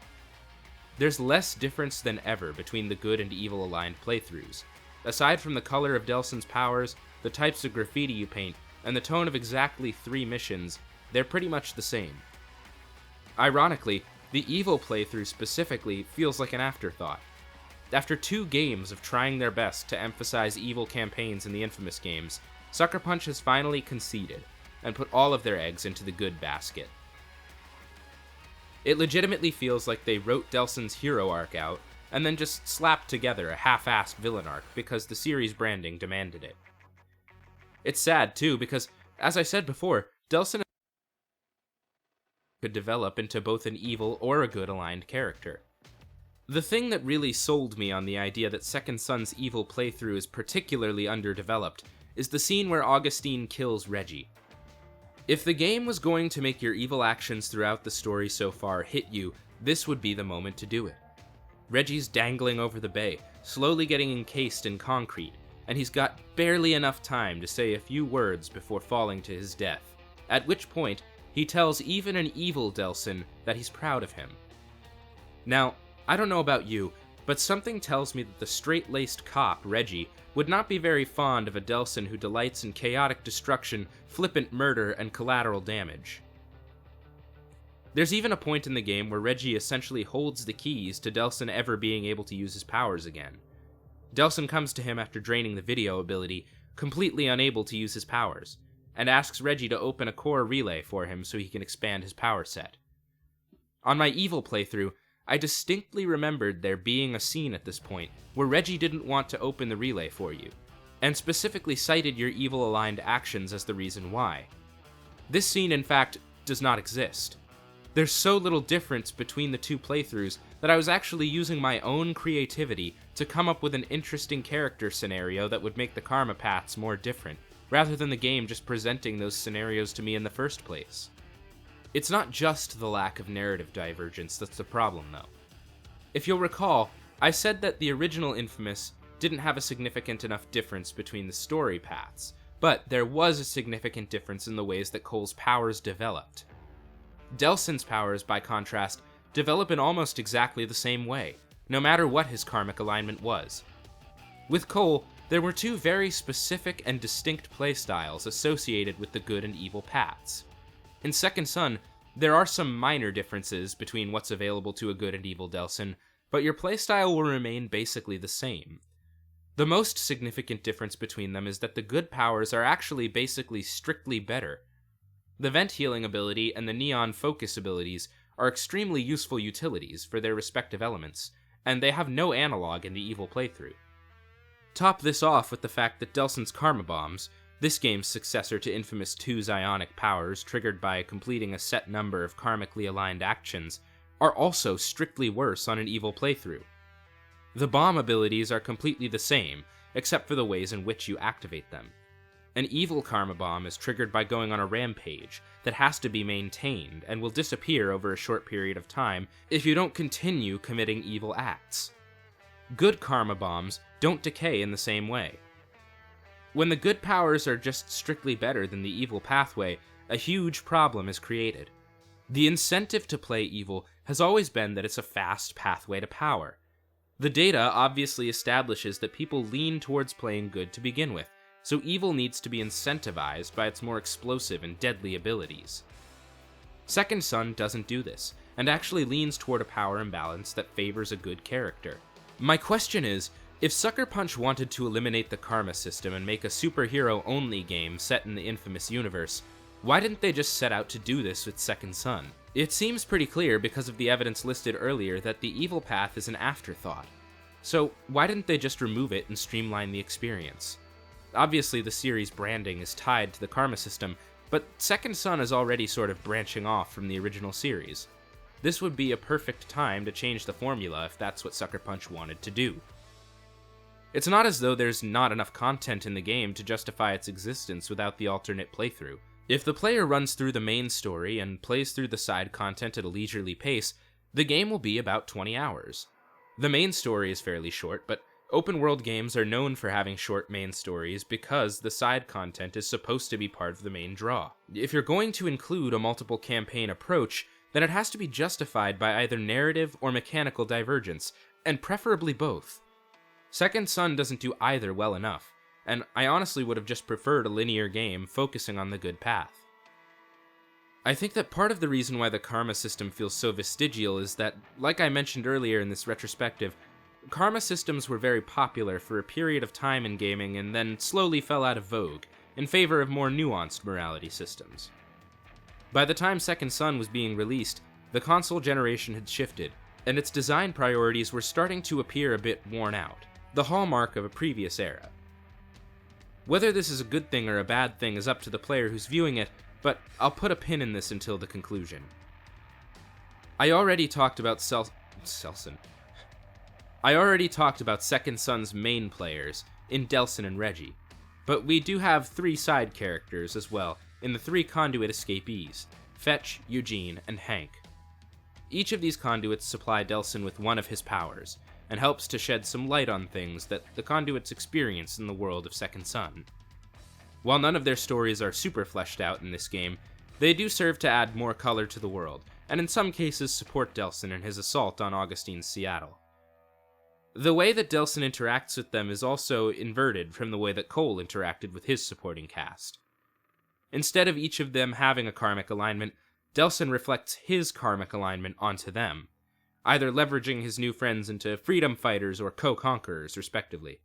There's less difference than ever between the good and evil aligned playthroughs. Aside from the color of Delsin's powers, the types of graffiti you paint, and the tone of exactly 3 missions, they're pretty much the same. Ironically, the evil playthrough specifically feels like an afterthought. After 2 games of trying their best to emphasize evil campaigns in the Infamous games, Sucker Punch has finally conceded, and put all of their eggs into the good basket. It legitimately feels like they wrote Delsin's hero arc out, and then just slapped together a half-assed villain arc because the series branding demanded it. It's sad, too, because, as I said before, Delsin could develop into both an evil or a good aligned character. The thing that really sold me on the idea that Second Son's evil playthrough is particularly underdeveloped is the scene where Augustine kills Reggie. If the game was going to make your evil actions throughout the story so far hit you, this would be the moment to do it. Reggie's dangling over the bay, slowly getting encased in concrete, and he's got barely enough time to say a few words before falling to his death, at which point he tells even an evil Delsin that he's proud of him. Now, I don't know about you, but something tells me that the straight-laced cop, Reggie, would not be very fond of a Delsin who delights in chaotic destruction, flippant murder, and collateral damage. There's even a point in the game where Reggie essentially holds the keys to Delsin ever being able to use his powers again. Delsin comes to him after draining the video ability, completely unable to use his powers, and asks Reggie to open a core relay for him so he can expand his power set. On my evil playthrough, I distinctly remembered there being a scene at this point where Reggie didn't want to open the relay for you, and specifically cited your evil-aligned actions as the reason why. This scene, in fact, does not exist. There's so little difference between the two playthroughs that I was actually using my own creativity to come up with an interesting character scenario that would make the karma paths more different, rather than the game just presenting those scenarios to me in the first place. It's not just the lack of narrative divergence that's the problem, though. If you'll recall, I said that the original Infamous didn't have a significant enough difference between the story paths, but there was a significant difference in the ways that Cole's powers developed. Delsin's powers, by contrast, develop in almost exactly the same way, no matter what his karmic alignment was. With Cole, there were two very specific and distinct playstyles associated with the good and evil paths. In Second Son, there are some minor differences between what's available to a good and evil Delsin, but your playstyle will remain basically the same. The most significant difference between them is that the good powers are actually basically strictly better. The Vent Healing ability and the Neon Focus abilities are extremely useful utilities for their respective elements, and they have no analog in the evil playthrough. Top this off with the fact that Delsin's Karma Bombs, this game's successor to Infamous 2's Ionic powers triggered by completing a set number of karmically aligned actions, are also strictly worse on an evil playthrough. The bomb abilities are completely the same, except for the ways in which you activate them. An evil Karma Bomb is triggered by going on a rampage that has to be maintained and will disappear over a short period of time if you don't continue committing evil acts. Good Karma Bombs don't decay in the same way. When the good powers are just strictly better than the evil pathway, a huge problem is created. The incentive to play evil has always been that it's a fast pathway to power. The data obviously establishes that people lean towards playing good to begin with, so evil needs to be incentivized by its more explosive and deadly abilities. Second Son doesn't do this, and actually leans toward a power imbalance that favors a good character. My question is, if Sucker Punch wanted to eliminate the karma system and make a superhero-only game set in the Infamous universe, why didn't they just set out to do this with Second Son? It seems pretty clear because of the evidence listed earlier that the evil path is an afterthought. So why didn't they just remove it and streamline the experience? Obviously the series branding is tied to the karma system, but Second Son is already sort of branching off from the original series. This would be a perfect time to change the formula if that's what Sucker Punch wanted to do. It's not as though there's not enough content in the game to justify its existence without the alternate playthrough. If the player runs through the main story and plays through the side content at a leisurely pace, the game will be about 20 hours. The main story is fairly short, but open-world games are known for having short main stories because the side content is supposed to be part of the main draw. If you're going to include a multiple campaign approach, then it has to be justified by either narrative or mechanical divergence, and preferably both. Second Son doesn't do either well enough, and I honestly would have just preferred a linear game focusing on the good path. I think that part of the reason why the karma system feels so vestigial is that, like I mentioned earlier in this retrospective, karma systems were very popular for a period of time in gaming and then slowly fell out of vogue, in favor of more nuanced morality systems. By the time Second Son was being released, the console generation had shifted, and its design priorities were starting to appear a bit worn out, the hallmark of a previous era. Whether this is a good thing or a bad thing is up to the player who's viewing it, but I'll put a pin in this until the conclusion. I already talked about Second Son's main players in Delsin and Reggie, but we do have 3 side characters as well in the 3 conduit escapees, Fetch, Eugene, and Hank. Each of these conduits supply Delsin with one of his powers, and helps to shed some light on things that the conduits experience in the world of Second Son. While none of their stories are super fleshed out in this game, they do serve to add more color to the world, and in some cases support Delsin in his assault on Augustine's Seattle. The way that Delsin interacts with them is also inverted from the way that Cole interacted with his supporting cast. Instead of each of them having a karmic alignment, Delsin reflects his karmic alignment onto them, either leveraging his new friends into freedom fighters or co-conquerors, respectively.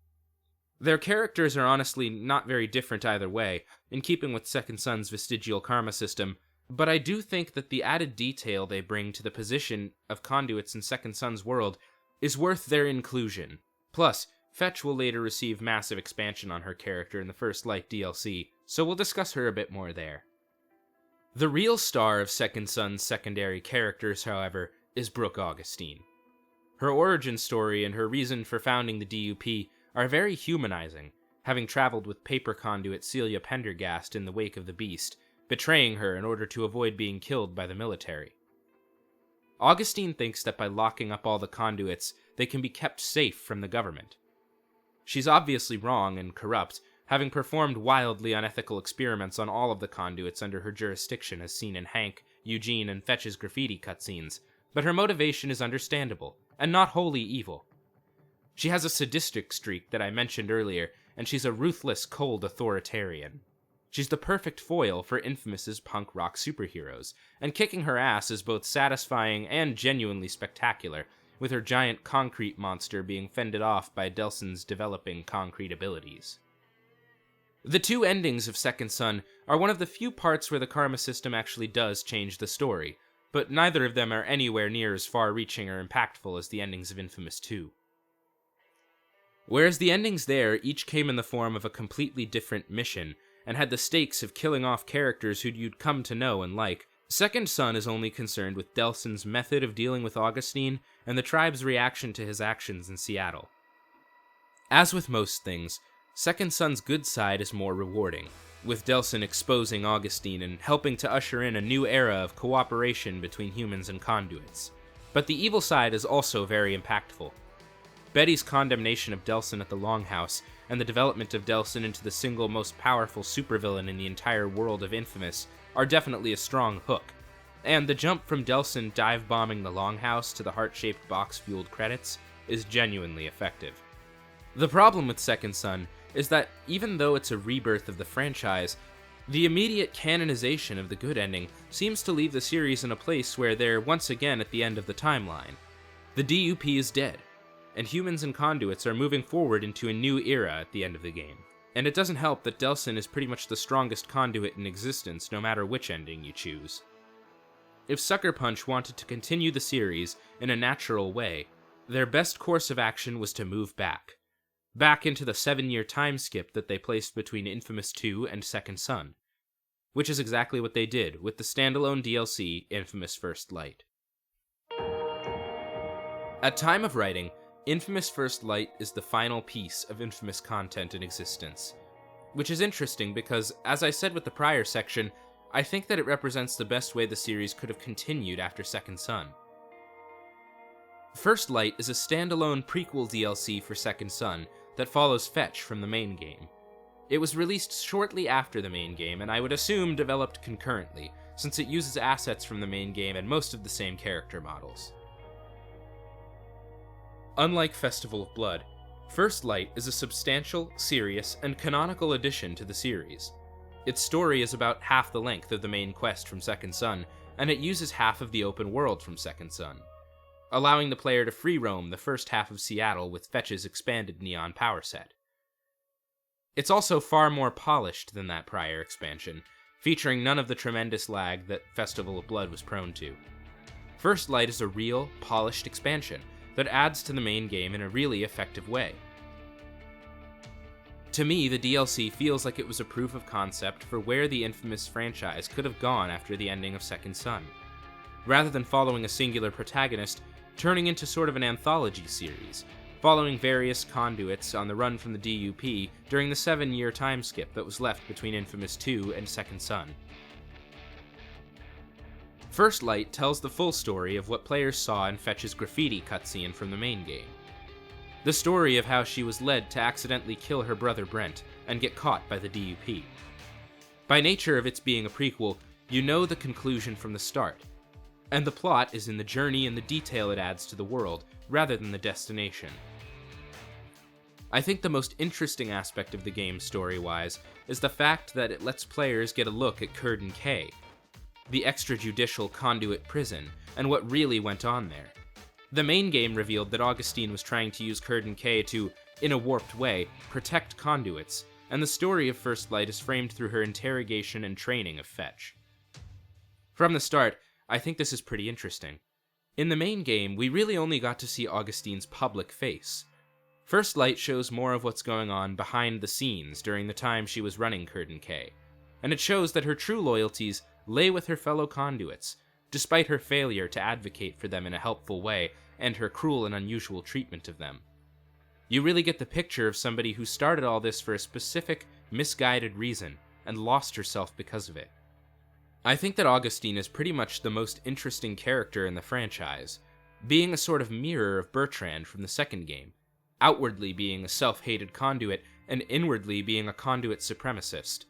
Their characters are honestly not very different either way, in keeping with Second Son's vestigial karma system, but I do think that the added detail they bring to the position of conduits in Second Son's world is worth their inclusion. Plus, Fetch will later receive massive expansion on her character in the First Light DLC, so we'll discuss her a bit more there. The real star of Second Son's secondary characters, however, is Brooke Augustine. Her origin story and her reason for founding the DUP are very humanizing, having traveled with paper conduit Celia Pendergast in the wake of the Beast, betraying her in order to avoid being killed by the military. Augustine thinks that by locking up all the conduits, they can be kept safe from the government. She's obviously wrong and corrupt, having performed wildly unethical experiments on all of the conduits under her jurisdiction as seen in Hank, Eugene, and Fetch's graffiti cutscenes, but her motivation is understandable, and not wholly evil. She has a sadistic streak that I mentioned earlier, and she's a ruthless, cold authoritarian. She's the perfect foil for InFAMOUS's punk rock superheroes, and kicking her ass is both satisfying and genuinely spectacular, with her giant concrete monster being fended off by Delson's developing concrete abilities. The two endings of Second Son are one of the few parts where the karma system actually does change the story, but neither of them are anywhere near as far-reaching or impactful as the endings of Infamous 2. Whereas the endings there each came in the form of a completely different mission, and had the stakes of killing off characters who you'd come to know and like, Second Son is only concerned with Delson's method of dealing with Augustine and the tribe's reaction to his actions in Seattle. As with most things, Second Son's good side is more rewarding, with Delson exposing Augustine and helping to usher in a new era of cooperation between humans and conduits. But the evil side is also very impactful. Betty's condemnation of Delson at the Longhouse, and the development of Delson into the single most powerful supervillain in the entire world of Infamous, are definitely a strong hook. And the jump from Delson dive-bombing the Longhouse to the heart-shaped box-fueled credits is genuinely effective. The problem with Second Son is that even though it's a rebirth of the franchise, the immediate canonization of the good ending seems to leave the series in a place where they're once again at the end of the timeline. The DUP is dead, and humans and conduits are moving forward into a new era at the end of the game. And it doesn't help that Delson is pretty much the strongest conduit in existence no matter which ending you choose. If Sucker Punch wanted to continue the series in a natural way, their best course of action was to move back into the 7-year time skip that they placed between Infamous 2 and Second Son, which is exactly what they did with the standalone DLC Infamous First Light. At time of writing, Infamous First Light is the final piece of Infamous content in existence, which is interesting because, as I said with the prior section, I think that it represents the best way the series could have continued after Second Son. First Light is a standalone prequel DLC for Second Son that follows Fetch from the main game. It was released shortly after the main game, and I would assume developed concurrently, since it uses assets from the main game and most of the same character models. Unlike Festival of Blood, First Light is a substantial, serious, and canonical addition to the series. Its story is about half the length of the main quest from Second Son, and it uses half of the open world from Second Son, allowing the player to free roam the first half of Seattle with Fetch's expanded Neon power set. It's also far more polished than that prior expansion, featuring none of the tremendous lag that Festival of Blood was prone to. First Light is a real, polished expansion that adds to the main game in a really effective way. To me, the DLC feels like it was a proof of concept for where the Infamous franchise could have gone after the ending of Second Son. Rather than following a singular protagonist, turning into sort of an anthology series, following various conduits on the run from the DUP during the 7-year time skip that was left between Infamous 2 and Second Son. First Light tells the full story of what players saw in Fetch's graffiti cutscene from the main game. The story of how she was led to accidentally kill her brother Brent and get caught by the DUP. By nature of its being a prequel, you know the conclusion from the start, and the plot is in the journey and the detail it adds to the world, rather than the destination. I think the most interesting aspect of the game story-wise is the fact that it lets players get a look at Curden K, the extrajudicial conduit prison, and what really went on there. The main game revealed that Augustine was trying to use Curden K to in a warped way, protect conduits, and the story of First Light is framed through her interrogation and training of Fetch. From the start, I think this is pretty interesting. In the main game, we really only got to see Augustine's public face. First Light shows more of what's going on behind the scenes during the time she was running Curtain K, and it shows that her true loyalties lay with her fellow conduits, despite her failure to advocate for them in a helpful way and her cruel and unusual treatment of them. You really get the picture of somebody who started all this for a specific, misguided reason and lost herself because of it. I think that Augustine is pretty much the most interesting character in the franchise, being a sort of mirror of Bertrand from the second game, outwardly being a self-hated conduit and inwardly being a conduit supremacist.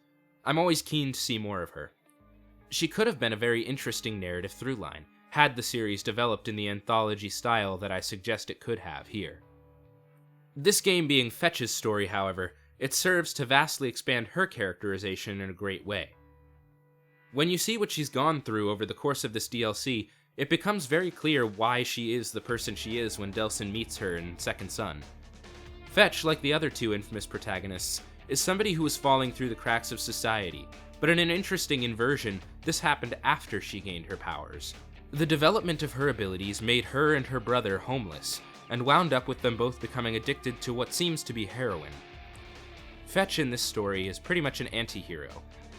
I'm always keen to see more of her. She could have been a very interesting narrative throughline, had the series developed in the anthology style that I suggest it could have here. This game being Fetch's story, however, it serves to vastly expand her characterization in a great way. When you see what she's gone through over the course of this DLC, it becomes very clear why she is the person she is when Delsin meets her in Second Son. Fetch, like the other two InFAMOUS protagonists, is somebody who was falling through the cracks of society, but in an interesting inversion, this happened after she gained her powers. The development of her abilities made her and her brother homeless, and wound up with them both becoming addicted to what seems to be heroin. Fetch in this story is pretty much an anti-hero,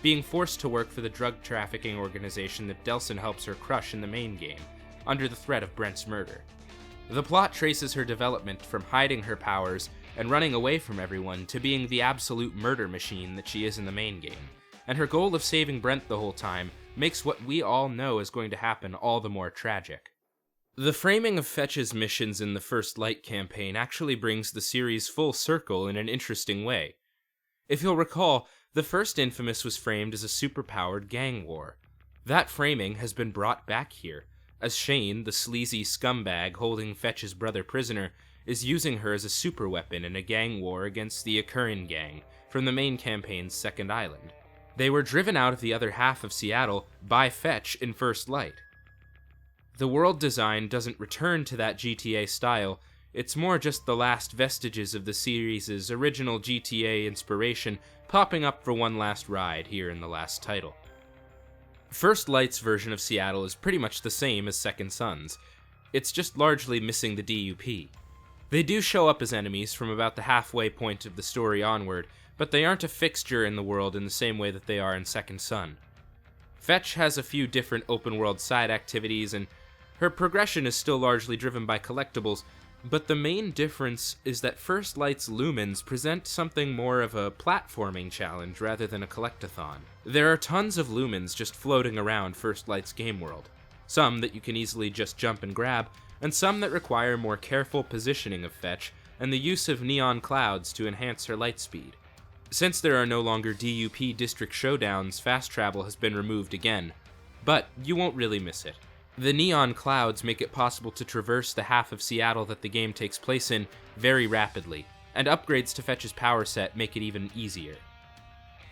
being forced to work for the drug trafficking organization that Delsin helps her crush in the main game, under the threat of Brent's murder. The plot traces her development from hiding her powers and running away from everyone to being the absolute murder machine that she is in the main game, and her goal of saving Brent the whole time makes what we all know is going to happen all the more tragic. The framing of Fetch's missions in the First Light campaign actually brings the series full circle in an interesting way. If you'll recall, the first InFAMOUS was framed as a superpowered gang war. That framing has been brought back here, as Shane, the sleazy scumbag holding Fetch's brother prisoner, is using her as a superweapon in a gang war against the Akurin gang from the main campaign's second island. They were driven out of the other half of Seattle by Fetch in First Light. The world design doesn't return to that GTA style, it's more just the last vestiges of the series' original GTA inspiration popping up for one last ride here in the last title. First Light's version of Seattle is pretty much the same as Second Son's, it's just largely missing the DUP. They do show up as enemies from about the halfway point of the story onward, but they aren't a fixture in the world in the same way that they are in Second Son. Fetch has a few different open-world side activities, and her progression is still largely driven by collectibles, but the main difference is that First Light's lumens present something more of a platforming challenge rather than a collectathon. There are tons of lumens just floating around First Light's game world, some that you can easily just jump and grab, and some that require more careful positioning of Fetch and the use of neon clouds to enhance her light speed. Since there are no longer DUP district showdowns, fast travel has been removed again, but you won't really miss it. The neon clouds make it possible to traverse the half of Seattle that the game takes place in very rapidly, and upgrades to Fetch's power set make it even easier.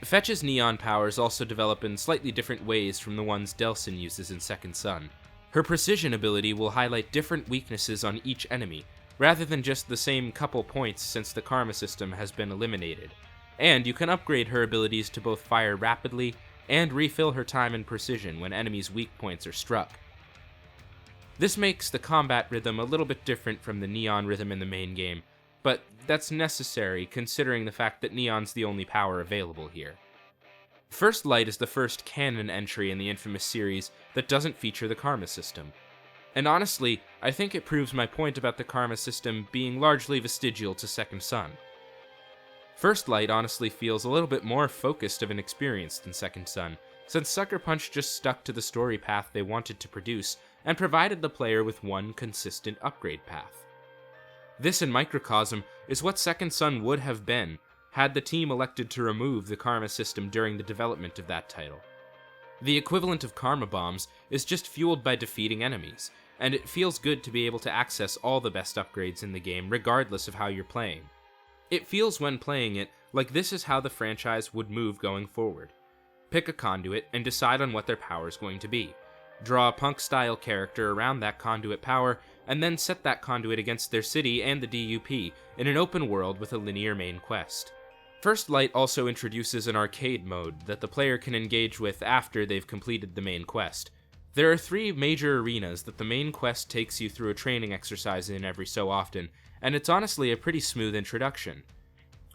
Fetch's neon powers also develop in slightly different ways from the ones Delsin uses in Second Son. Her precision ability will highlight different weaknesses on each enemy, rather than just the same couple points since the karma system has been eliminated. And you can upgrade her abilities to both fire rapidly and refill her time and precision when enemies' weak points are struck. This makes the combat rhythm a little bit different from the neon rhythm in the main game, but that's necessary considering the fact that neon's the only power available here. First Light is the first canon entry in the InFAMOUS series that doesn't feature the karma system. And honestly, I think it proves my point about the karma system being largely vestigial to Second Son. First Light honestly feels a little bit more focused of an experience than Second Son, since Sucker Punch just stuck to the story path they wanted to produce and provided the player with one consistent upgrade path. This in microcosm is what Second Son would have been had the team elected to remove the karma system during the development of that title. The equivalent of karma bombs is just fueled by defeating enemies, and it feels good to be able to access all the best upgrades in the game regardless of how you're playing. It feels when playing it like this is how the franchise would move going forward. Pick a conduit and decide on what their power is going to be. Draw a punk-style character around that conduit power, and then set that conduit against their city and the DUP in an open world with a linear main quest. First Light also introduces an arcade mode that the player can engage with after they've completed the main quest. There are 3 major arenas that the main quest takes you through a training exercise in every so often, and it's honestly a pretty smooth introduction.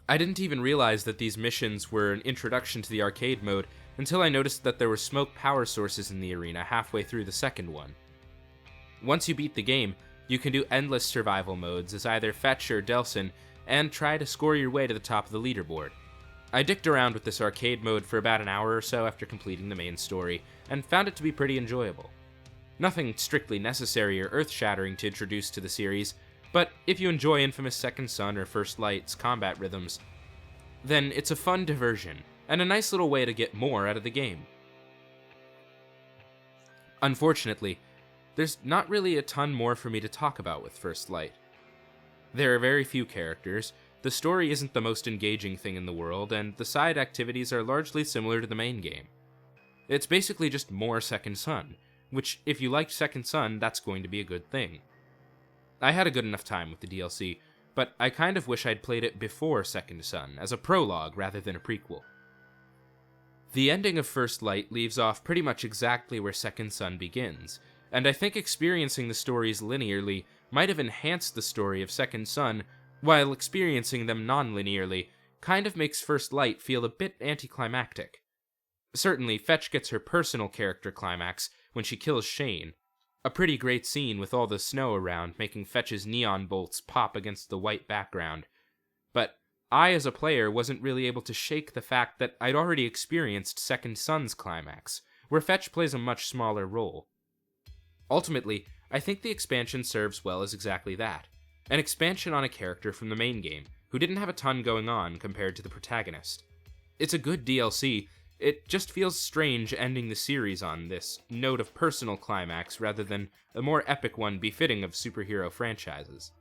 I didn't even realize that these missions were an introduction to the arcade mode until I noticed that there were smoke power sources in the arena halfway through the second one. Once you beat the game, you can do endless survival modes as either Fetch or Delsin, and try to score your way to the top of the leaderboard. I dicked around with this arcade mode for about an hour or so after completing the main story, and found it to be pretty enjoyable. Nothing strictly necessary or earth-shattering to introduce to the series, but if you enjoy Infamous Second Son or First Light's combat rhythms, then it's a fun diversion, and a nice little way to get more out of the game. Unfortunately, there's not really a ton more for me to talk about with First Light. There are very few characters, the story isn't the most engaging thing in the world, and the side activities are largely similar to the main game. It's basically just more Second Son, which, if you liked Second Son, that's going to be a good thing. I had a good enough time with the DLC, but I kind of wish I'd played it before Second Son, as a prologue rather than a prequel. The ending of First Light leaves off pretty much exactly where Second Son begins, and I think experiencing the stories linearly might have enhanced the story of Second Son, while experiencing them non-linearly kind of makes First Light feel a bit anticlimactic. Certainly, Fetch gets her personal character climax when she kills Shane, a pretty great scene with all the snow around making Fetch's neon bolts pop against the white background. But I, as a player, wasn't really able to shake the fact that I'd already experienced Second Son's climax, where Fetch plays a much smaller role. Ultimately, I think the expansion serves well as exactly that, an expansion on a character from the main game, who didn't have a ton going on compared to the protagonist. It's a good DLC, it just feels strange ending the series on this note of personal climax rather than a more epic one befitting of superhero franchises.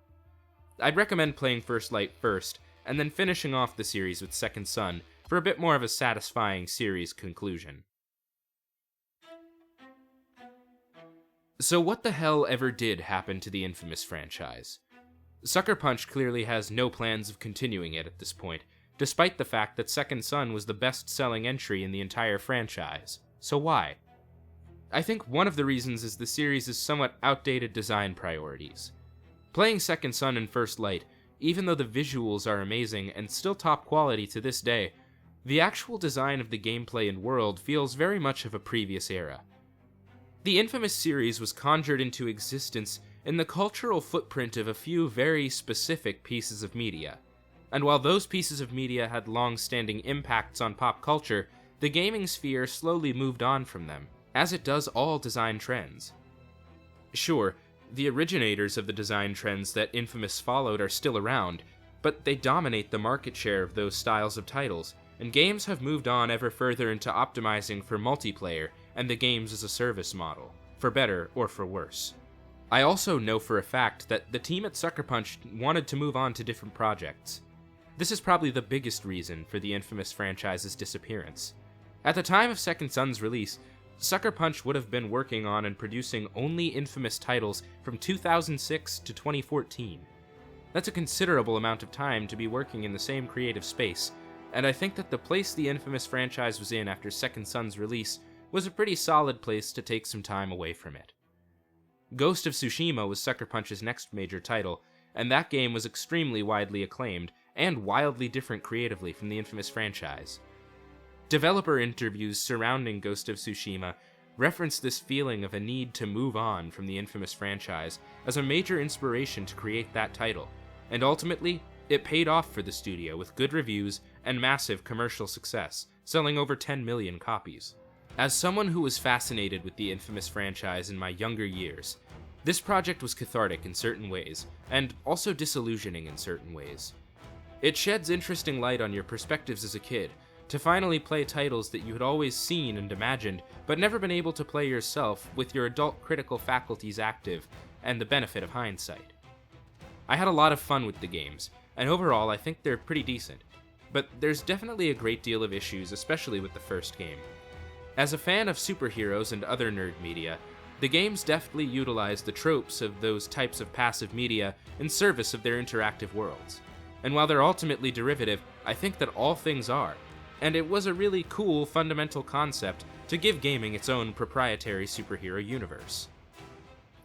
I'd recommend playing First Light first, and then finishing off the series with Second Son for a bit more of a satisfying series conclusion. So what the hell ever did happen to the Infamous franchise? Sucker Punch clearly has no plans of continuing it at this point, despite the fact that Second Son was the best-selling entry in the entire franchise. So why? I think one of the reasons is the series' somewhat outdated design priorities. Playing Second Son and First Light, even though the visuals are amazing and still top quality to this day, the actual design of the gameplay and world feels very much of a previous era. The Infamous series was conjured into existence in the cultural footprint of a few very specific pieces of media. And while those pieces of media had long-standing impacts on pop culture, the gaming sphere slowly moved on from them, as it does all design trends. Sure, the originators of the design trends that Infamous followed are still around, but they dominate the market share of those styles of titles, and games have moved on ever further into optimizing for multiplayer and the games as a service model, for better or for worse. I also know for a fact that the team at Sucker Punch wanted to move on to different projects. This is probably the biggest reason for the Infamous franchise's disappearance. At the time of Second Son's release, Sucker Punch would have been working on and producing only Infamous titles from 2006 to 2014. That's a considerable amount of time to be working in the same creative space, and I think that the place the Infamous franchise was in after Second Son's release was a pretty solid place to take some time away from it. Ghost of Tsushima was Sucker Punch's next major title, and that game was extremely widely acclaimed, and wildly different creatively from the Infamous franchise. Developer interviews surrounding Ghost of Tsushima reference this feeling of a need to move on from the Infamous franchise as a major inspiration to create that title, and ultimately, it paid off for the studio with good reviews and massive commercial success, selling over 10 million copies. As someone who was fascinated with the Infamous franchise in my younger years, this project was cathartic in certain ways, and also disillusioning in certain ways. It sheds interesting light on your perspectives as a kid, to finally play titles that you had always seen and imagined, but never been able to play yourself with your adult critical faculties active, and the benefit of hindsight. I had a lot of fun with the games, and overall I think they're pretty decent, but there's definitely a great deal of issues, especially with the first game. As a fan of superheroes and other nerd media, The games deftly utilize the tropes of those types of passive media in service of their interactive worlds. And while they're ultimately derivative, I think that all things are, and it was a really cool fundamental concept to give gaming its own proprietary superhero universe.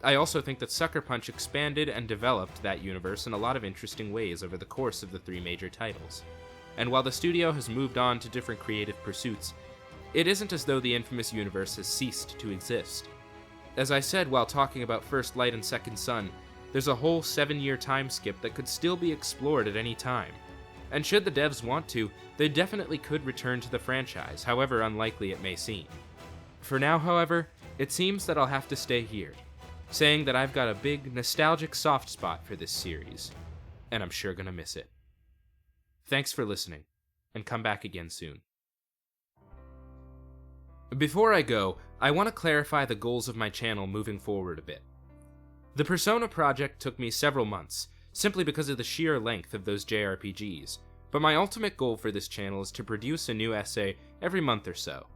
I also think that Sucker Punch expanded and developed that universe in a lot of interesting ways over the course of the 3 major titles. And while the studio has moved on to different creative pursuits, it isn't as though the Infamous universe has ceased to exist. As I said while talking about First Light and Second Son, there's a whole 7-year time skip that could still be explored at any time. And should the devs want to, they definitely could return to the franchise, however unlikely it may seem. For now, however, it seems that I'll have to stay here, saying that I've got a big, nostalgic soft spot for this series, and I'm sure gonna miss it. Thanks for listening, and come back again soon. Before I go, I want to clarify the goals of my channel moving forward a bit. The Persona project took me several months, simply because of the sheer length of those JRPGs, but my ultimate goal for this channel is to produce a new essay every month or so.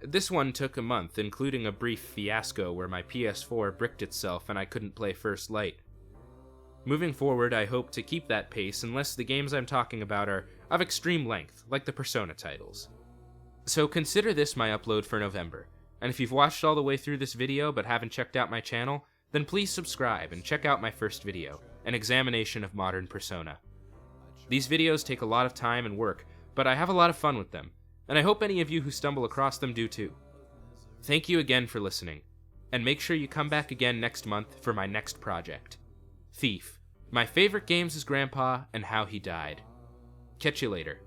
This one took a month, including a brief fiasco where my PS4 bricked itself and I couldn't play First Light. Moving forward, I hope to keep that pace unless the games I'm talking about are of extreme length, like the Persona titles. So consider this my upload for November, and if you've watched all the way through this video but haven't checked out my channel, then please subscribe and check out my first video, an examination of modern Persona. These videos take a lot of time and work, but I have a lot of fun with them, and I hope any of you who stumble across them do too. Thank you again for listening, and make sure you come back again next month for my next project. Thief, my favorite games as Grandpa and how he died. Catch you later.